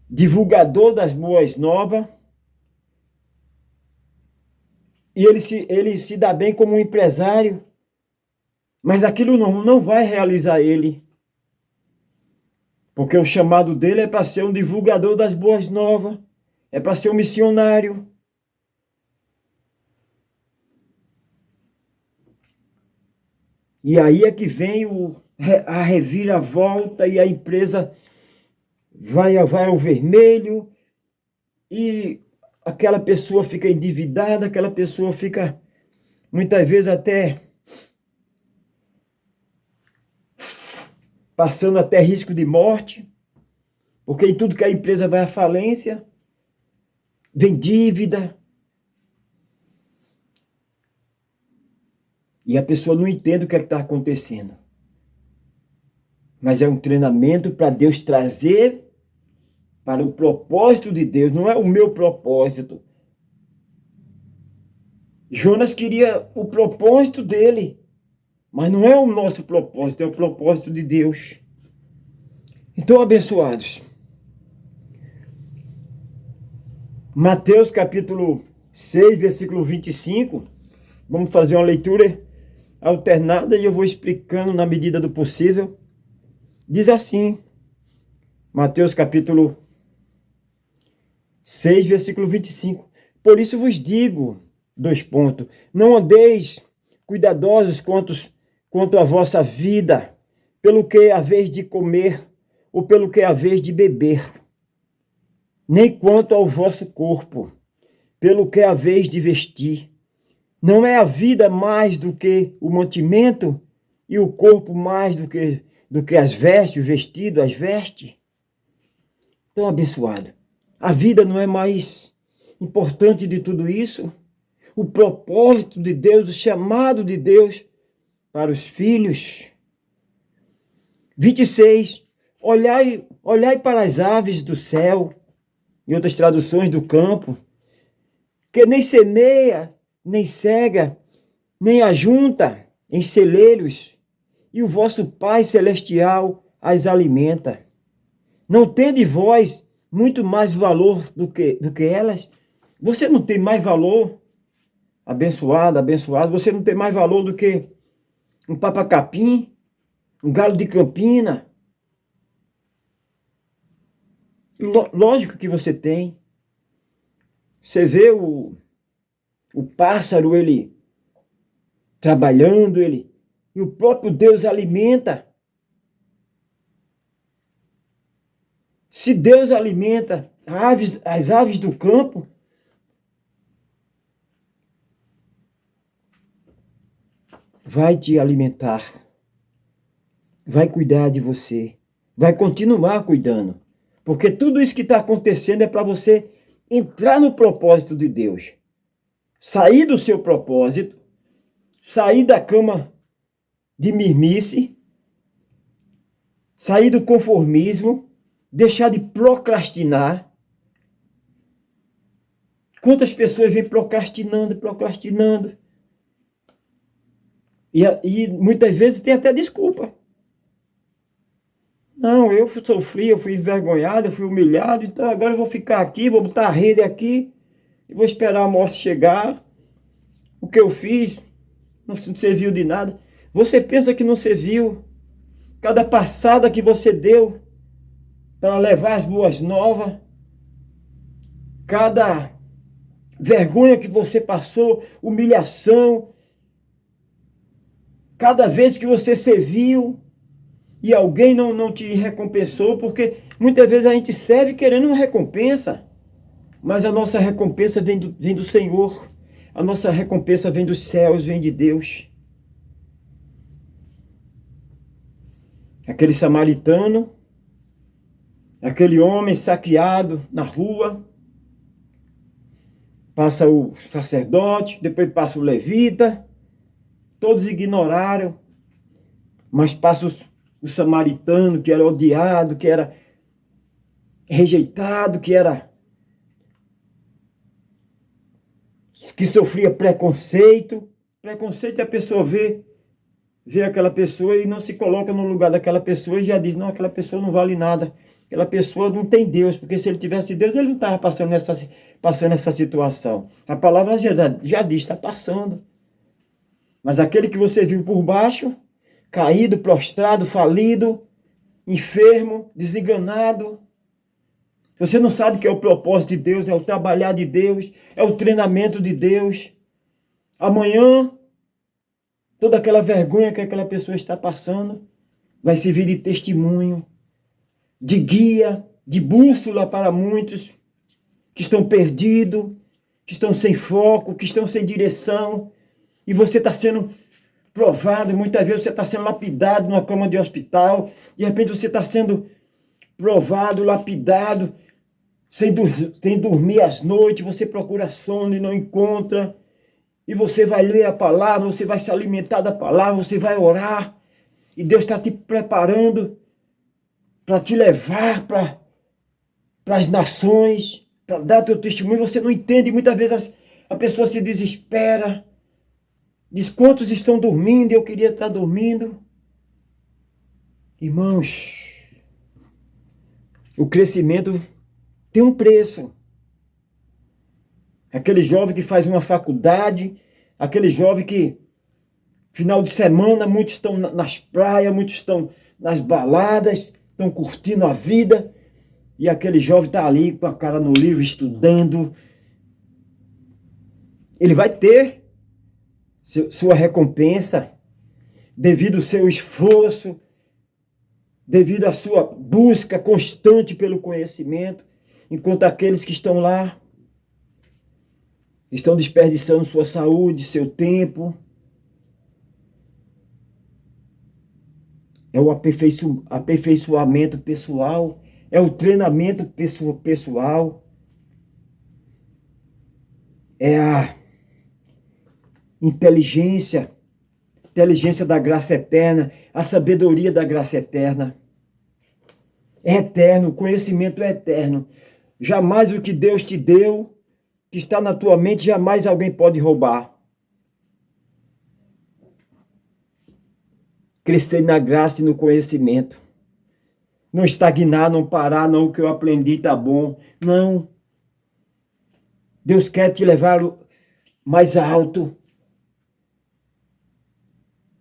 divulgador das boas novas, e ele se dá bem como um empresário, mas aquilo não vai realizar ele, porque o chamado dele é para ser um divulgador das boas novas, é para ser um missionário. E aí é que vem a reviravolta e a empresa vai ao vermelho e aquela pessoa fica endividada, aquela pessoa fica muitas vezes até passando até risco de morte, porque em tudo que a empresa vai à falência, vem dívida. E a pessoa não entende o que está acontecendo. Mas é um treinamento para Deus trazer para o propósito de Deus, não é o meu propósito. Jonas queria o propósito dele, mas não é o nosso propósito, é o propósito de Deus. Então, abençoados, Mateus capítulo 6, versículo 25, vamos fazer uma leitura alternada e eu vou explicando na medida do possível. Diz assim, Mateus capítulo 6, versículo 25. Por isso vos digo, não andeis cuidadosos quanto à vossa vida, pelo que haveis de comer, ou pelo que haveis de beber, nem quanto ao vosso corpo, pelo que haveis de vestir. Não é a vida mais do que o mantimento, e o corpo mais do que as vestes, o vestido, as vestes? Então, abençoado, a vida não é mais importante de tudo isso? O propósito de Deus, o chamado de Deus para os filhos. 26. Olhai para as aves do céu, em outras traduções do campo, que nem semeia, nem cega, nem ajunta em celeiros, e o vosso Pai Celestial as alimenta. Não tende vós muito mais valor do que elas? Você não tem mais valor, abençoado, você não tem mais valor do que um papa-capim, um galo de Campina? Lógico que você tem. Você vê o pássaro, ele trabalhando, e o próprio Deus alimenta. Se Deus alimenta as aves do campo, vai te alimentar, vai cuidar de você, vai continuar cuidando, porque tudo isso que está acontecendo é para você entrar no propósito de Deus, sair do seu propósito, sair da cama de mirmice, sair do conformismo deixar de procrastinar. Quantas pessoas vêm procrastinando. E muitas vezes tem até desculpa. Não, eu sofri, eu fui envergonhado, eu fui humilhado, então agora eu vou ficar aqui, vou botar a rede aqui, e vou esperar a morte chegar. O que eu fiz não serviu de nada. Você pensa que não serviu? Cada passada que você deu para levar as boas novas, cada vergonha que você passou, humilhação, cada vez que você serviu e alguém não te recompensou, porque muitas vezes a gente serve querendo uma recompensa, mas a nossa recompensa vem do Senhor, a nossa recompensa vem dos céus, vem de Deus. Aquele samaritano, aquele homem saqueado na rua, passa o sacerdote, depois passa o levita, todos ignoraram, mas passa o samaritano, que era odiado, que era rejeitado, que sofria preconceito. Preconceito é a pessoa vê aquela pessoa e não se coloca no lugar daquela pessoa e já diz, não, aquela pessoa não vale nada, aquela pessoa não tem Deus, porque se ele tivesse Deus, ele não estava passando essa situação. A palavra já diz, está passando. Mas aquele que você viu por baixo, caído, prostrado, falido, enfermo, desenganado, você não sabe que é o propósito de Deus, é o trabalhar de Deus, é o treinamento de Deus. Amanhã, toda aquela vergonha que aquela pessoa está passando vai servir de testemunho, de guia, de bússola para muitos que estão perdidos, que estão sem foco, que estão sem direção. E você está sendo provado, muitas vezes você está sendo lapidado numa cama de hospital, de repente você está sendo provado, lapidado, sem dormir às noites, você procura sono e não encontra, e você vai ler a palavra, você vai se alimentar da palavra, você vai orar, e Deus está te preparando para te levar para as nações, para dar teu testemunho. Você não entende, muitas vezes a pessoa se desespera, diz quantos estão dormindo e eu queria estar dormindo. Irmãos, o crescimento tem um preço. Aquele jovem que faz uma faculdade, aquele jovem que, final de semana, muitos estão nas praias, muitos estão nas baladas, estão curtindo a vida, e aquele jovem está ali com a cara no livro, estudando. Ele vai ter sua recompensa, devido ao seu esforço, devido à sua busca constante pelo conhecimento, enquanto aqueles que estão lá estão desperdiçando sua saúde, seu tempo. É o aperfeiçoamento pessoal, é o treinamento pessoal, é a inteligência da graça eterna, a sabedoria da graça eterna. É eterno, o conhecimento é eterno. Jamais o que Deus te deu, que está na tua mente, jamais alguém pode roubar. Crescer na graça e no conhecimento. Não estagnar, não parar, não, o que eu aprendi está bom. Não. Deus quer te levar mais alto.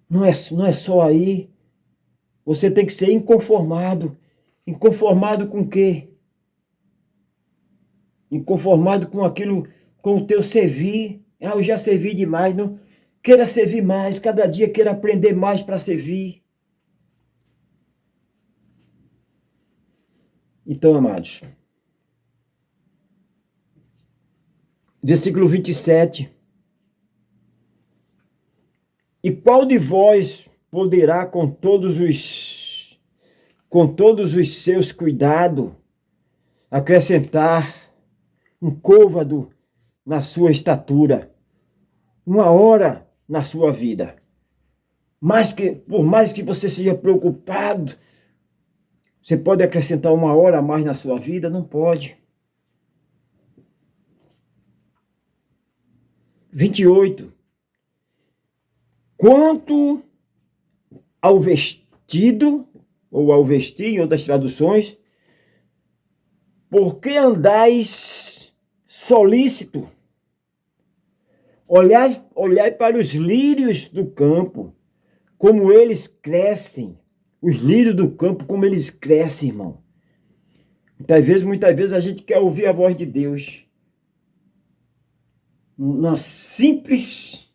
Não é só aí. Você tem que ser inconformado. Inconformado com o quê? Inconformado com aquilo, com o teu servir. Ah, eu já servi demais. Não. Queira servir mais. Cada dia queira aprender mais para servir. Então, amados. Versículo 27. E qual de vós poderá com todos os seus cuidados acrescentar um côvado na sua estatura, uma hora na sua vida? Por mais que você seja preocupado Você pode acrescentar 1 hora a mais na sua vida? Não pode. 28. Quanto ao vestido, ou ao vestir, em outras traduções, por que andais solícito? Olhai para os lírios do campo, como eles crescem. Os lírios do campo, como eles crescem, irmão. Muitas vezes a gente quer ouvir a voz de Deus. Na simples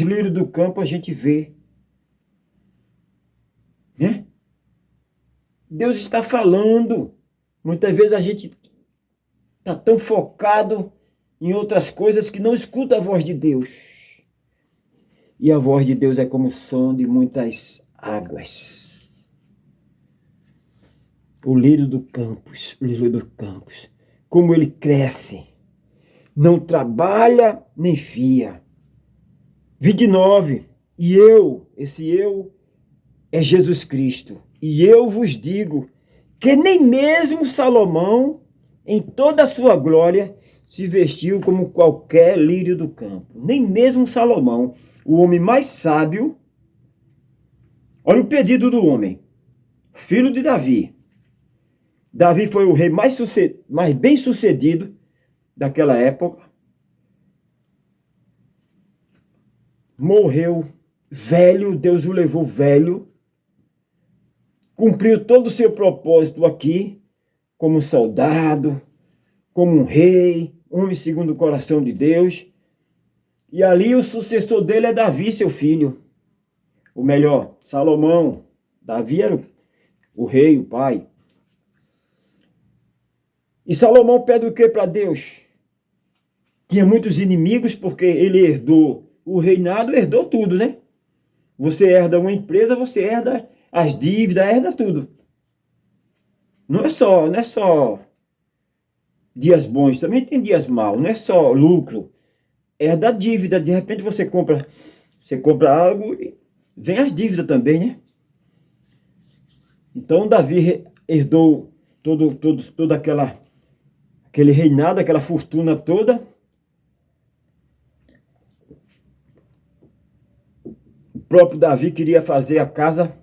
lírio do campo a gente vê. Né? Deus está falando. Muitas vezes a gente está tão focado em outras coisas que não escuta a voz de Deus. E a voz de Deus é como o som de muitas águas. O lírio do campos, como ele cresce, não trabalha nem fia. 29. E esse eu é Jesus Cristo. E eu vos digo que nem mesmo Salomão, em toda a sua glória, se vestiu como qualquer lírio do campo. Nem mesmo Salomão, o homem mais sábio. Olha o pedido do homem, filho de Davi. Davi foi o rei mais bem sucedido daquela época. Morreu velho, Deus o levou velho. Cumpriu todo o seu propósito aqui, como soldado, como um rei, homem segundo o coração de Deus. E ali o sucessor dele é Davi, seu filho. Ou melhor, Salomão. Davi era o rei, o pai. E Salomão pede o que para Deus? Tinha muitos inimigos porque ele herdou o reinado, herdou tudo, né? Você herda uma empresa, você herda as dívidas, herda tudo. Não é só dias bons, também tem dias maus, não é só lucro. Herda a dívida, de repente você compra algo e vem as dívidas também, né? Então Davi herdou todo aquele reinado, aquela fortuna toda. O próprio Davi queria fazer a casa,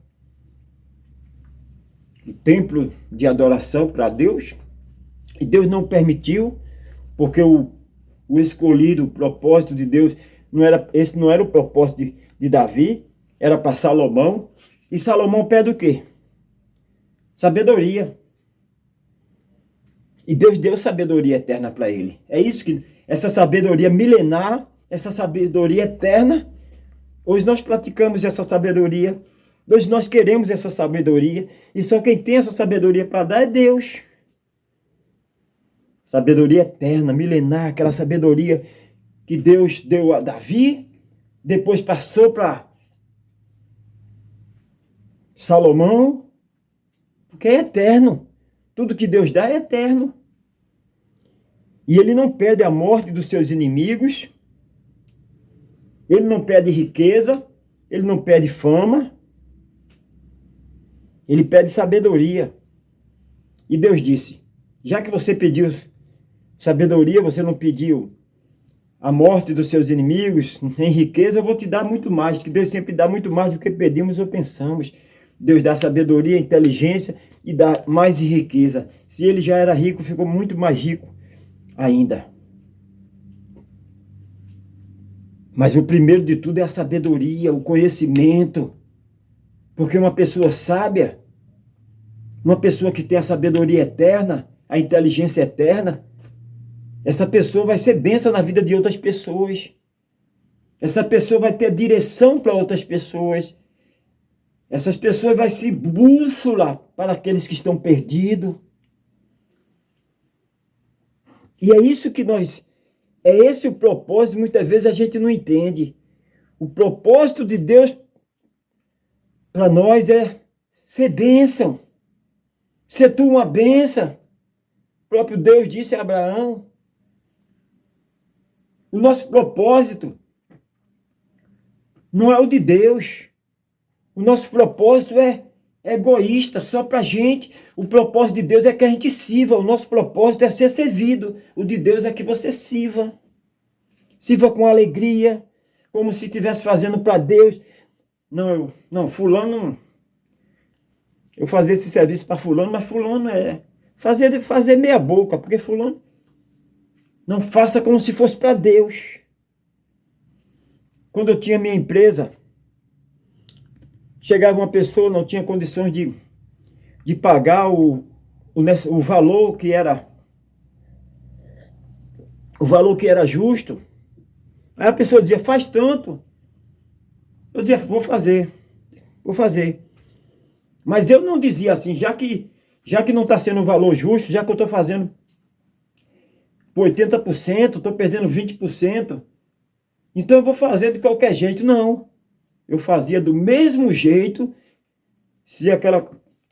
o templo de adoração para Deus, e Deus não permitiu, porque o escolhido, o propósito de Deus, esse não era o propósito de Davi, era para Salomão. E Salomão pede o quê? Sabedoria. E Deus deu sabedoria eterna para ele. É isso que, essa sabedoria milenar, essa sabedoria eterna, hoje nós praticamos essa sabedoria, hoje nós queremos essa sabedoria, e só quem tem essa sabedoria para dar é Deus. Sabedoria eterna, milenar, aquela sabedoria que Deus deu a Davi, depois passou para Salomão, porque é eterno. Tudo que Deus dá é eterno. E ele não pede a morte dos seus inimigos, ele não pede riqueza, ele não pede fama, ele pede sabedoria. E Deus disse, já que você pediu sabedoria, você não pediu a morte dos seus inimigos, nem riqueza, eu vou te dar muito mais, que Deus sempre dá muito mais do que pedimos ou pensamos. Deus dá sabedoria, inteligência e dá mais riqueza. Se ele já era rico, ficou muito mais rico ainda. Mas o primeiro de tudo é a sabedoria, o conhecimento. Porque uma pessoa sábia, uma pessoa que tem a sabedoria eterna, a inteligência eterna, essa pessoa vai ser bênção na vida de outras pessoas. Essa pessoa vai ter direção para outras pessoas. Essas pessoas vão ser bússola para aqueles que estão perdidos. E é isso que é esse o propósito, muitas vezes a gente não entende. O propósito de Deus para nós é ser bênção. Ser tu uma bênção. O próprio Deus disse a Abraão. O nosso propósito não é o de Deus. O nosso propósito é é egoísta, só pra gente. O propósito de Deus é que a gente sirva. O nosso propósito é ser servido. O de Deus é que você sirva. Sirva com alegria, como se estivesse fazendo para Deus. Não, fulano, eu fazer esse serviço para fulano, mas fulano é fazer meia boca, porque fulano não faça como se fosse para Deus. Quando eu tinha minha empresa, chegava uma pessoa, não tinha condições de pagar o valor que era justo. Aí a pessoa dizia, faz tanto. Eu dizia, vou fazer. Mas eu não dizia assim, já que não está sendo um valor justo, já que eu estou fazendo por 80%, estou perdendo 20%, então eu vou fazer de qualquer jeito. Não. Eu fazia do mesmo jeito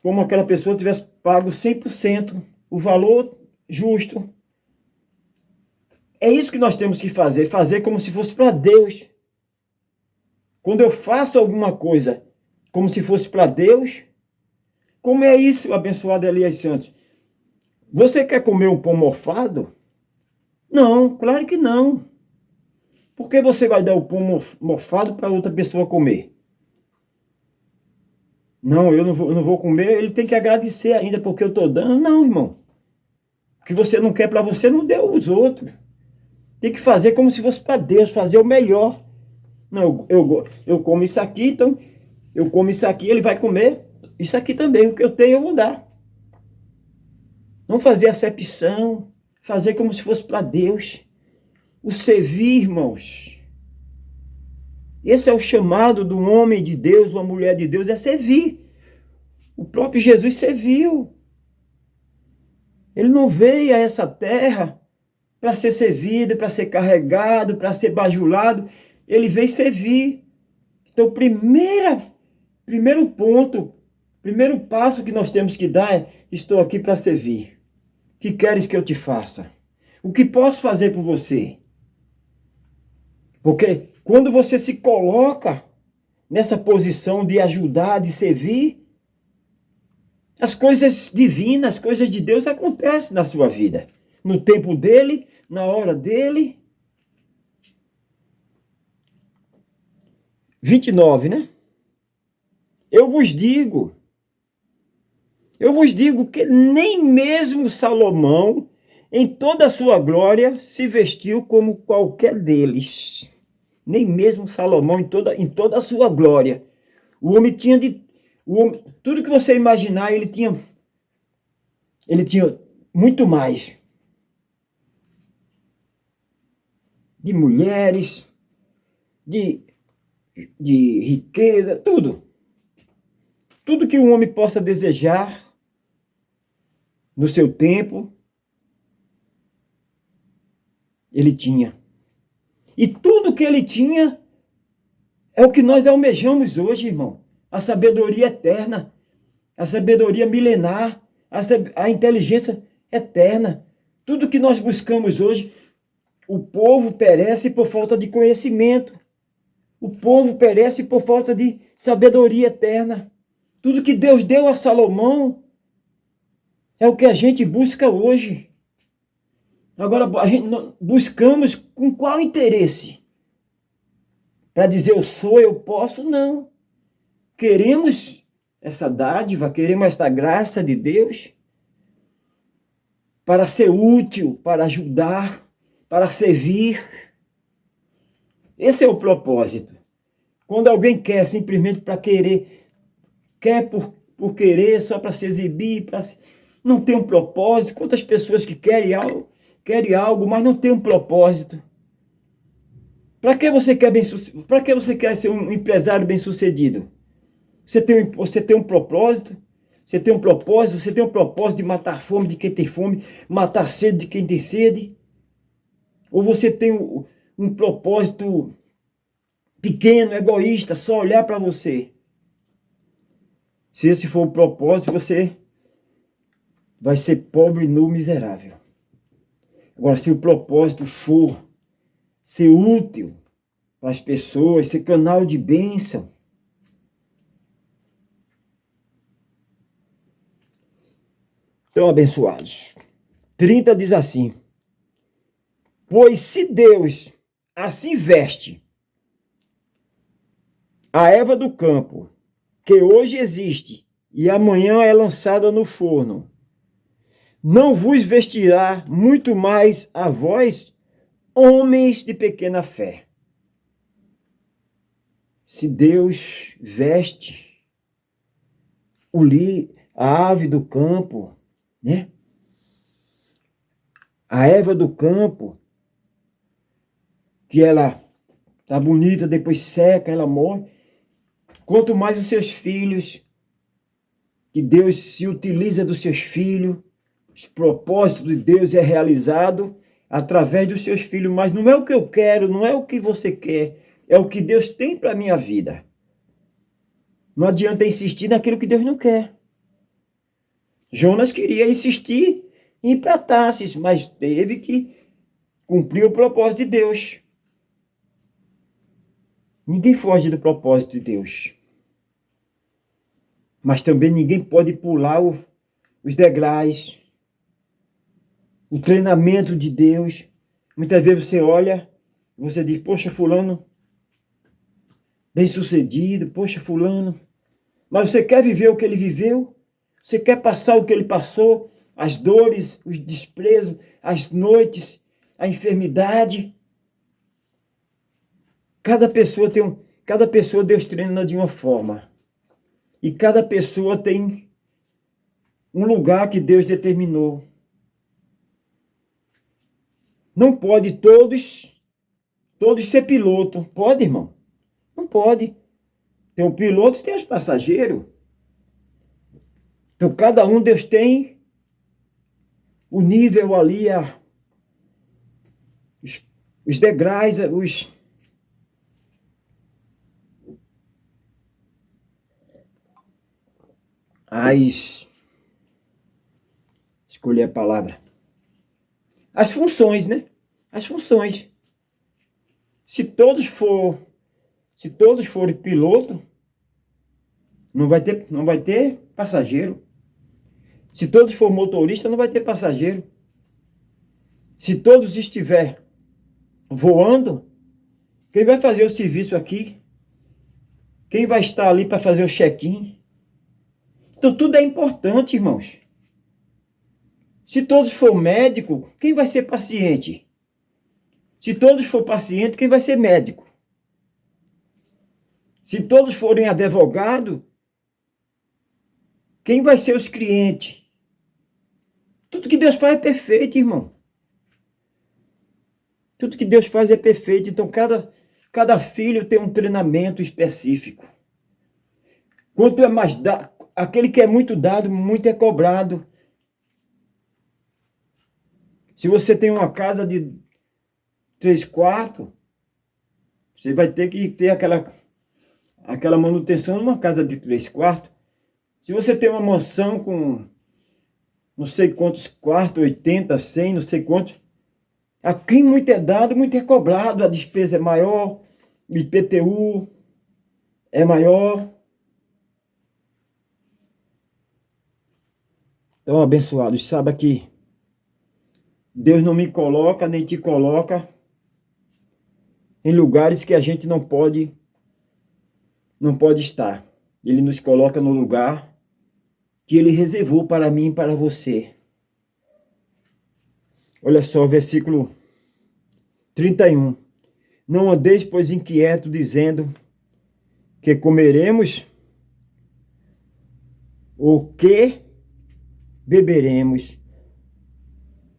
como aquela pessoa tivesse pago 100%, o valor justo. É isso que nós temos que fazer como se fosse para Deus. Quando eu faço alguma coisa como se fosse para Deus, como é isso, abençoado Elias Santos? Você quer comer um pão mofado? Não, claro que não. Por que você vai dar o pão mofado para outra pessoa comer? Não, eu não vou comer, ele tem que agradecer ainda porque eu estou dando. Não, irmão. O que você não quer para você, não dê aos outros. Tem que fazer como se fosse para Deus, fazer o melhor. Não, eu como isso aqui, então eu como isso aqui, ele vai comer isso aqui também. O que eu tenho, eu vou dar. Não fazer acepção, fazer como se fosse para Deus. O servir, irmãos. Esse é o chamado do homem de Deus, uma mulher de Deus, é servir. O próprio Jesus serviu. Ele não veio a essa terra para ser servido, para ser carregado, para ser bajulado. Ele veio servir. Então, primeiro ponto, primeiro passo que nós temos que dar é: estou aqui para servir. O que queres que eu te faça? O que posso fazer por você? Porque quando você se coloca nessa posição de ajudar, de servir, as coisas divinas, as coisas de Deus acontecem na sua vida. No tempo dele, na hora dele. 29, né? Eu vos digo que nem mesmo Salomão, em toda a sua glória, se vestiu como qualquer deles. Nem mesmo Salomão, em toda a sua glória. O homem tinha tudo que você imaginar, ele tinha muito mais. De mulheres, de riqueza, tudo. Tudo que um homem possa desejar no seu tempo, ele tinha. E tudo que ele tinha é o que nós almejamos hoje, irmão. A sabedoria eterna, a sabedoria milenar, a inteligência eterna. Tudo que nós buscamos hoje, o povo perece por falta de conhecimento. O povo perece por falta de sabedoria eterna. Tudo que Deus deu a Salomão é o que a gente busca hoje. Agora, a gente buscamos com qual interesse? Para dizer eu sou, eu posso? Não. Queremos essa dádiva, queremos esta graça de Deus para ser útil, para ajudar, para servir. Esse é o propósito. Quando alguém quer simplesmente para querer, quer por querer, só para se exibir, não tem um propósito. Quantas pessoas que querem algo, mas não tem um propósito. Para que você quer ser um empresário bem-sucedido? Você tem um propósito? Você tem um propósito de matar a fome de quem tem fome, matar a sede de quem tem sede? Ou você tem um propósito pequeno, egoísta, só olhar para você? Se esse for o propósito, você vai ser pobre, nu, miserável. Agora, se o propósito for ser útil para as pessoas, ser canal de bênção, Então, abençoados. 30 diz assim: pois se Deus assim veste a erva do campo, que hoje existe e amanhã é lançada no forno, não vos vestirá muito mais a vós, homens de pequena fé. Se Deus veste a ave do campo, né? A erva do campo, que ela tá bonita, depois seca, ela morre. Quanto mais os seus filhos, que Deus se utiliza dos seus filhos, os propósitos de Deus é realizado através dos seus filhos, mas não é o que eu quero, não é o que você quer, é o que Deus tem para a minha vida. Não adianta insistir naquilo que Deus não quer. Jonas queria insistir em ir para Tarsis, mas teve que cumprir o propósito de Deus. Ninguém foge do propósito de Deus. Mas também ninguém pode pular os degraus, o treinamento de Deus. Muitas vezes você olha, você diz, poxa, fulano, bem sucedido, poxa, fulano. Mas você quer viver o que ele viveu? Você quer passar o que ele passou? As dores, os desprezos, as noites, a enfermidade? Cada pessoa Deus treina de uma forma. E cada pessoa tem um lugar que Deus determinou. Não pode todos ser piloto. Pode, irmão? Não pode. Tem o piloto e tem os passageiros. Então, cada um, Deus tem o nível ali, os degraus, escolher a palavra. As funções, né? As funções. Se todos forem piloto, não vai ter passageiro. Se todos for motorista, não vai ter passageiro. Se todos estiver voando, quem vai fazer o serviço aqui? Quem vai estar ali para fazer o check-in? Então tudo é importante, irmãos. Se todos for médico, quem vai ser paciente? Se todos for paciente, quem vai ser médico? Se todos forem advogado, quem vai ser os clientes? Tudo que Deus faz é perfeito, irmão. Tudo que Deus faz é perfeito. Então, cada filho tem um treinamento específico. Quanto é mais dado, aquele que é muito dado, muito é cobrado. Se você tem uma casa de 3 quartos, você vai ter que ter aquela manutenção numa casa de 3 quartos. Se você tem uma mansão com não sei quantos quartos, 80, 100, não sei quantos, a quem muito é dado, muito é cobrado, a despesa é maior, o IPTU é maior. Então, abençoados, saiba que Deus não me coloca, nem te coloca em lugares que a gente não pode estar. Ele nos coloca no lugar que Ele reservou para mim e para você. Olha só, versículo 31. Não andeis, pois, inquieto, dizendo que comeremos, o que beberemos,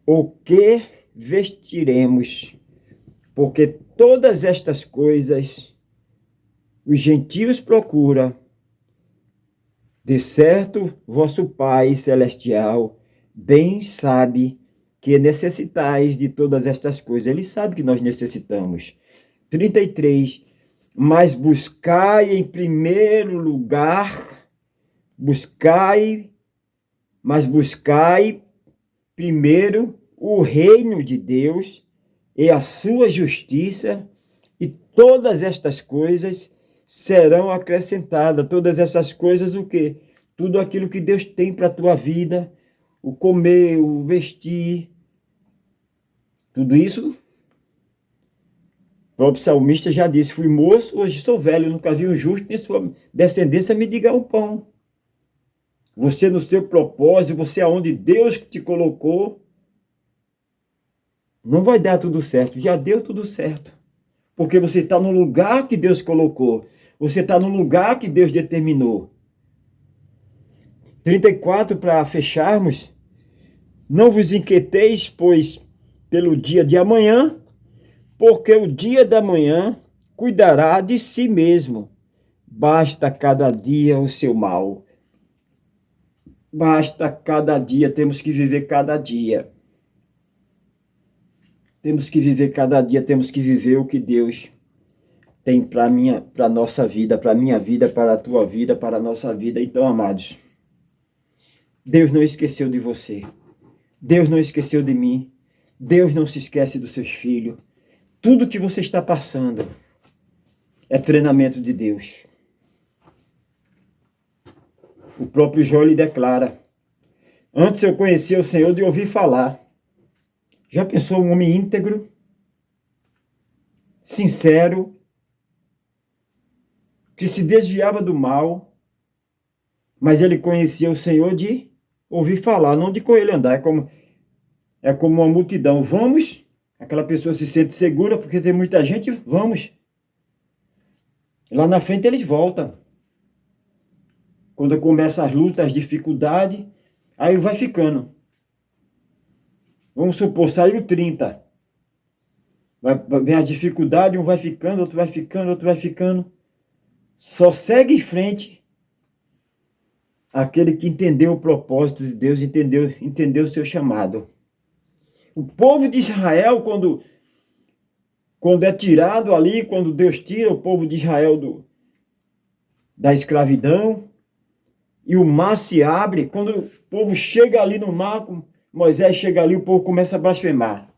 o que vestiremos, porque todas estas coisas os gentios procuram. De certo, vosso Pai Celestial bem sabe que necessitais de todas estas coisas. Ele sabe que nós necessitamos. 33. Mas buscai em primeiro lugar, buscai primeiro o reino de Deus e a sua justiça, e todas estas coisas serão acrescentadas. Todas essas coisas, o quê? Tudo aquilo que Deus tem para a tua vida, o comer, o vestir, tudo isso, o próprio salmista já disse, fui moço, hoje sou velho, nunca vi um justo, nem sua descendência me diga o pão. Você no seu propósito, você aonde Deus te colocou, não vai dar tudo certo, já deu tudo certo. Porque você está no lugar que Deus colocou, você está no lugar que Deus determinou. 34 para fecharmos, não vos inquieteis, pois, pelo dia de amanhã, porque o dia da manhã cuidará de si mesmo. Basta cada dia o seu mal. Basta cada dia, temos que viver cada dia. Temos que viver cada dia, temos que viver o que Deus tem para a nossa vida, para a minha vida, para a tua vida, para a nossa vida. Então, amados, Deus não esqueceu de você. Deus não esqueceu de mim. Deus não se esquece dos seus filhos. Tudo que você está passando é treinamento de Deus. O próprio Jó lhe declara: antes eu conhecia o Senhor de ouvir falar. Já pensou um homem íntegro, sincero, que se desviava do mal, mas ele conhecia o Senhor de ouvir falar, não de com ele andar. É como uma multidão. Vamos, aquela pessoa se sente segura porque tem muita gente, vamos. Lá na frente eles voltam. Quando começam as lutas, as dificuldades, aí vai ficando. Vamos supor, saiu 30. Vem a dificuldade, um vai ficando, outro vai ficando, outro vai ficando. Só segue em frente aquele que entendeu o propósito de Deus, entendeu o seu chamado. O povo de Israel, quando é tirado ali, quando Deus tira o povo de Israel da escravidão, e o mar se abre, quando o povo chega ali no mar, Moisés chega ali, o povo começa a blasfemar.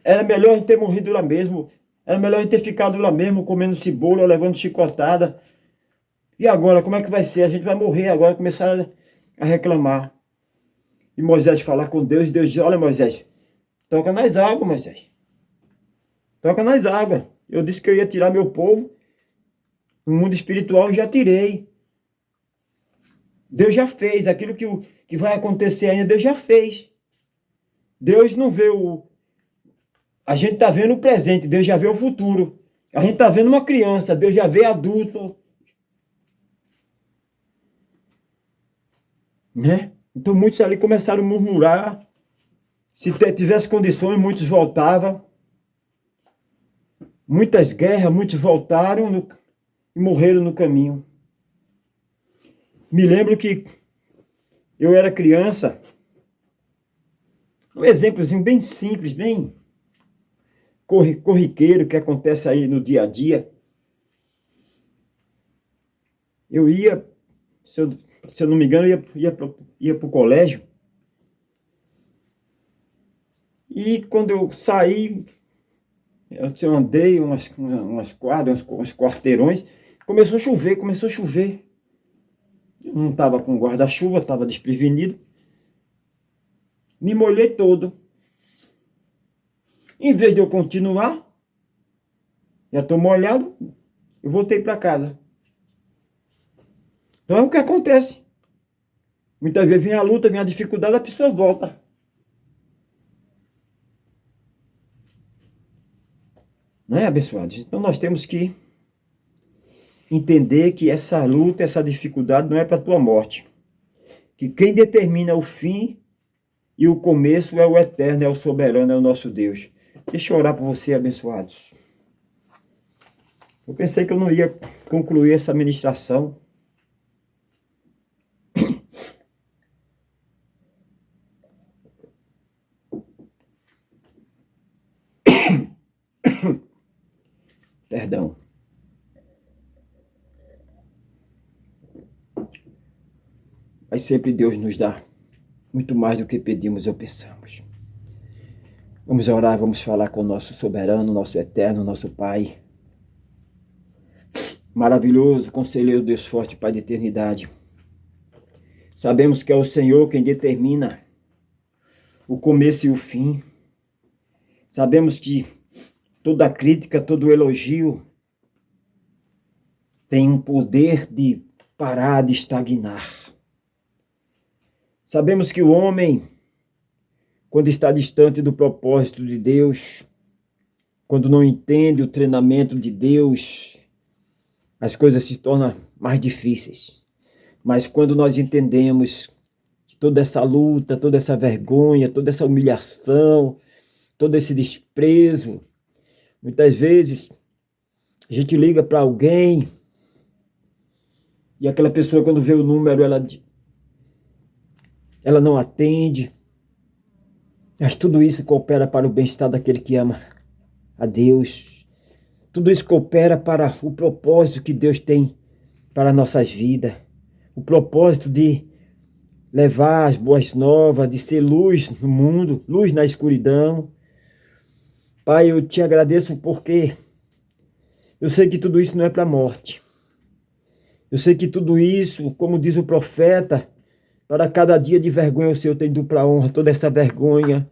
Era melhor a gente ter morrido lá mesmo, era melhor a gente ter ficado lá mesmo, comendo cebola, levando chicotada. E agora, como é que vai ser? A gente vai morrer agora, começar a reclamar. E Moisés falar com Deus, e Deus diz: olha, Moisés, toca nas águas, Moisés. Toca nas águas. Eu disse que eu ia tirar meu povo, no mundo espiritual eu já tirei. Deus já fez, aquilo que vai acontecer ainda, Deus já fez. Deus não vê a gente está vendo o presente, Deus já vê o futuro. A gente está vendo uma criança, Deus já vê adulto. Né? Então muitos ali começaram a murmurar. Se tivesse condições, muitos voltavam. Muitas guerras, muitos voltaram e morreram no caminho. Me lembro que eu era criança. Um exemplozinho bem simples, bem corriqueiro que acontece aí no dia a dia. Eu ia, se eu não me engano, ia para o colégio. E quando eu saí, eu andei umas quadras, uns quarteirões, começou a chover. Eu não estava com guarda-chuva, estava desprevenido. Me molhei todo. Em vez de eu continuar, já estou molhado, eu voltei para casa. Então é o que acontece. Muitas vezes vem a luta, vem a dificuldade, a pessoa volta. Não é, abençoados? Então nós temos que entender que essa luta, essa dificuldade não é para a tua morte. Que quem determina o fim e o começo é o eterno, é o soberano, é o nosso Deus. Deixa eu orar por você, abençoados. Eu pensei que eu não ia concluir essa ministração. Perdão. Mas sempre Deus nos dá muito mais do que pedimos ou pensamos. Vamos orar, vamos falar com o nosso soberano, nosso eterno, nosso Pai. Maravilhoso, conselheiro, Deus forte, Pai de eternidade. Sabemos que é o Senhor quem determina o começo e o fim. Sabemos que toda crítica, todo elogio tem um poder de parar, de estagnar. Sabemos que o homem, quando está distante do propósito de Deus, quando não entende o treinamento de Deus, as coisas se tornam mais difíceis. Mas quando nós entendemos que toda essa luta, toda essa vergonha, toda essa humilhação, todo esse desprezo, muitas vezes a gente liga para alguém e aquela pessoa, quando vê o número, ela não atende. Mas tudo isso coopera para o bem-estar daquele que ama a Deus. Tudo isso coopera para o propósito que Deus tem para nossas vidas. O propósito de levar as boas novas, de ser luz no mundo, luz na escuridão. Pai, eu te agradeço porque eu sei que tudo isso não é para a morte. Eu sei que tudo isso, como diz o profeta, para cada dia de vergonha o Senhor tem dado para a honra. Toda essa vergonha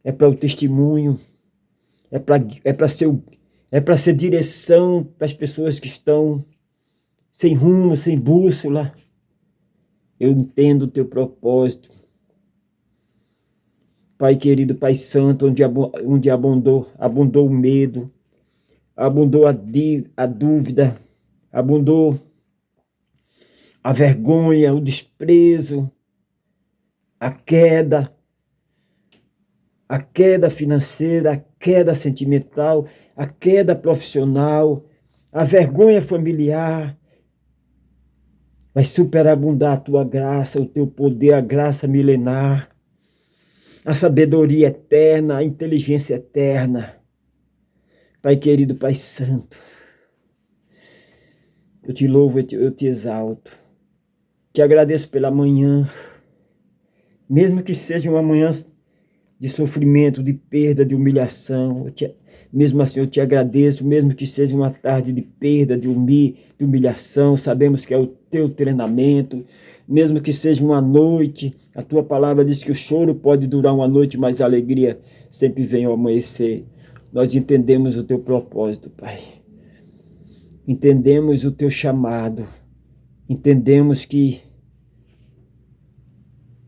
é para o testemunho, é para ser direção para as pessoas que estão sem rumo, sem bússola. Eu entendo o teu propósito. Pai querido, Pai santo, onde abundou o medo, abundou a dúvida, abundou a vergonha, o desprezo, a queda financeira, a queda sentimental, a queda profissional, a vergonha familiar. Vai superabundar a tua graça, o teu poder, a graça milenar, a sabedoria eterna, a inteligência eterna. Pai querido, Pai santo, eu te louvo, eu te exalto. Te agradeço pela manhã, mesmo que seja uma manhã de sofrimento, de perda, de humilhação. Mesmo assim eu te agradeço, mesmo que seja uma tarde de perda, de humilhação. Sabemos que é o teu treinamento. Mesmo que seja uma noite, a tua palavra diz que o choro pode durar uma noite, mas a alegria sempre vem ao amanhecer. Nós entendemos o teu propósito, Pai. Entendemos o teu chamado. Entendemos que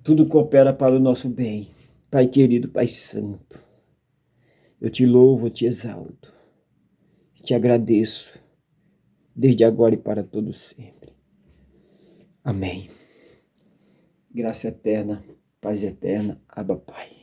tudo coopera para o nosso bem. Pai querido, Pai santo, eu te louvo, eu te exalto, te agradeço, desde agora e para todo sempre. Amém. Graça eterna, paz eterna, Abba Pai.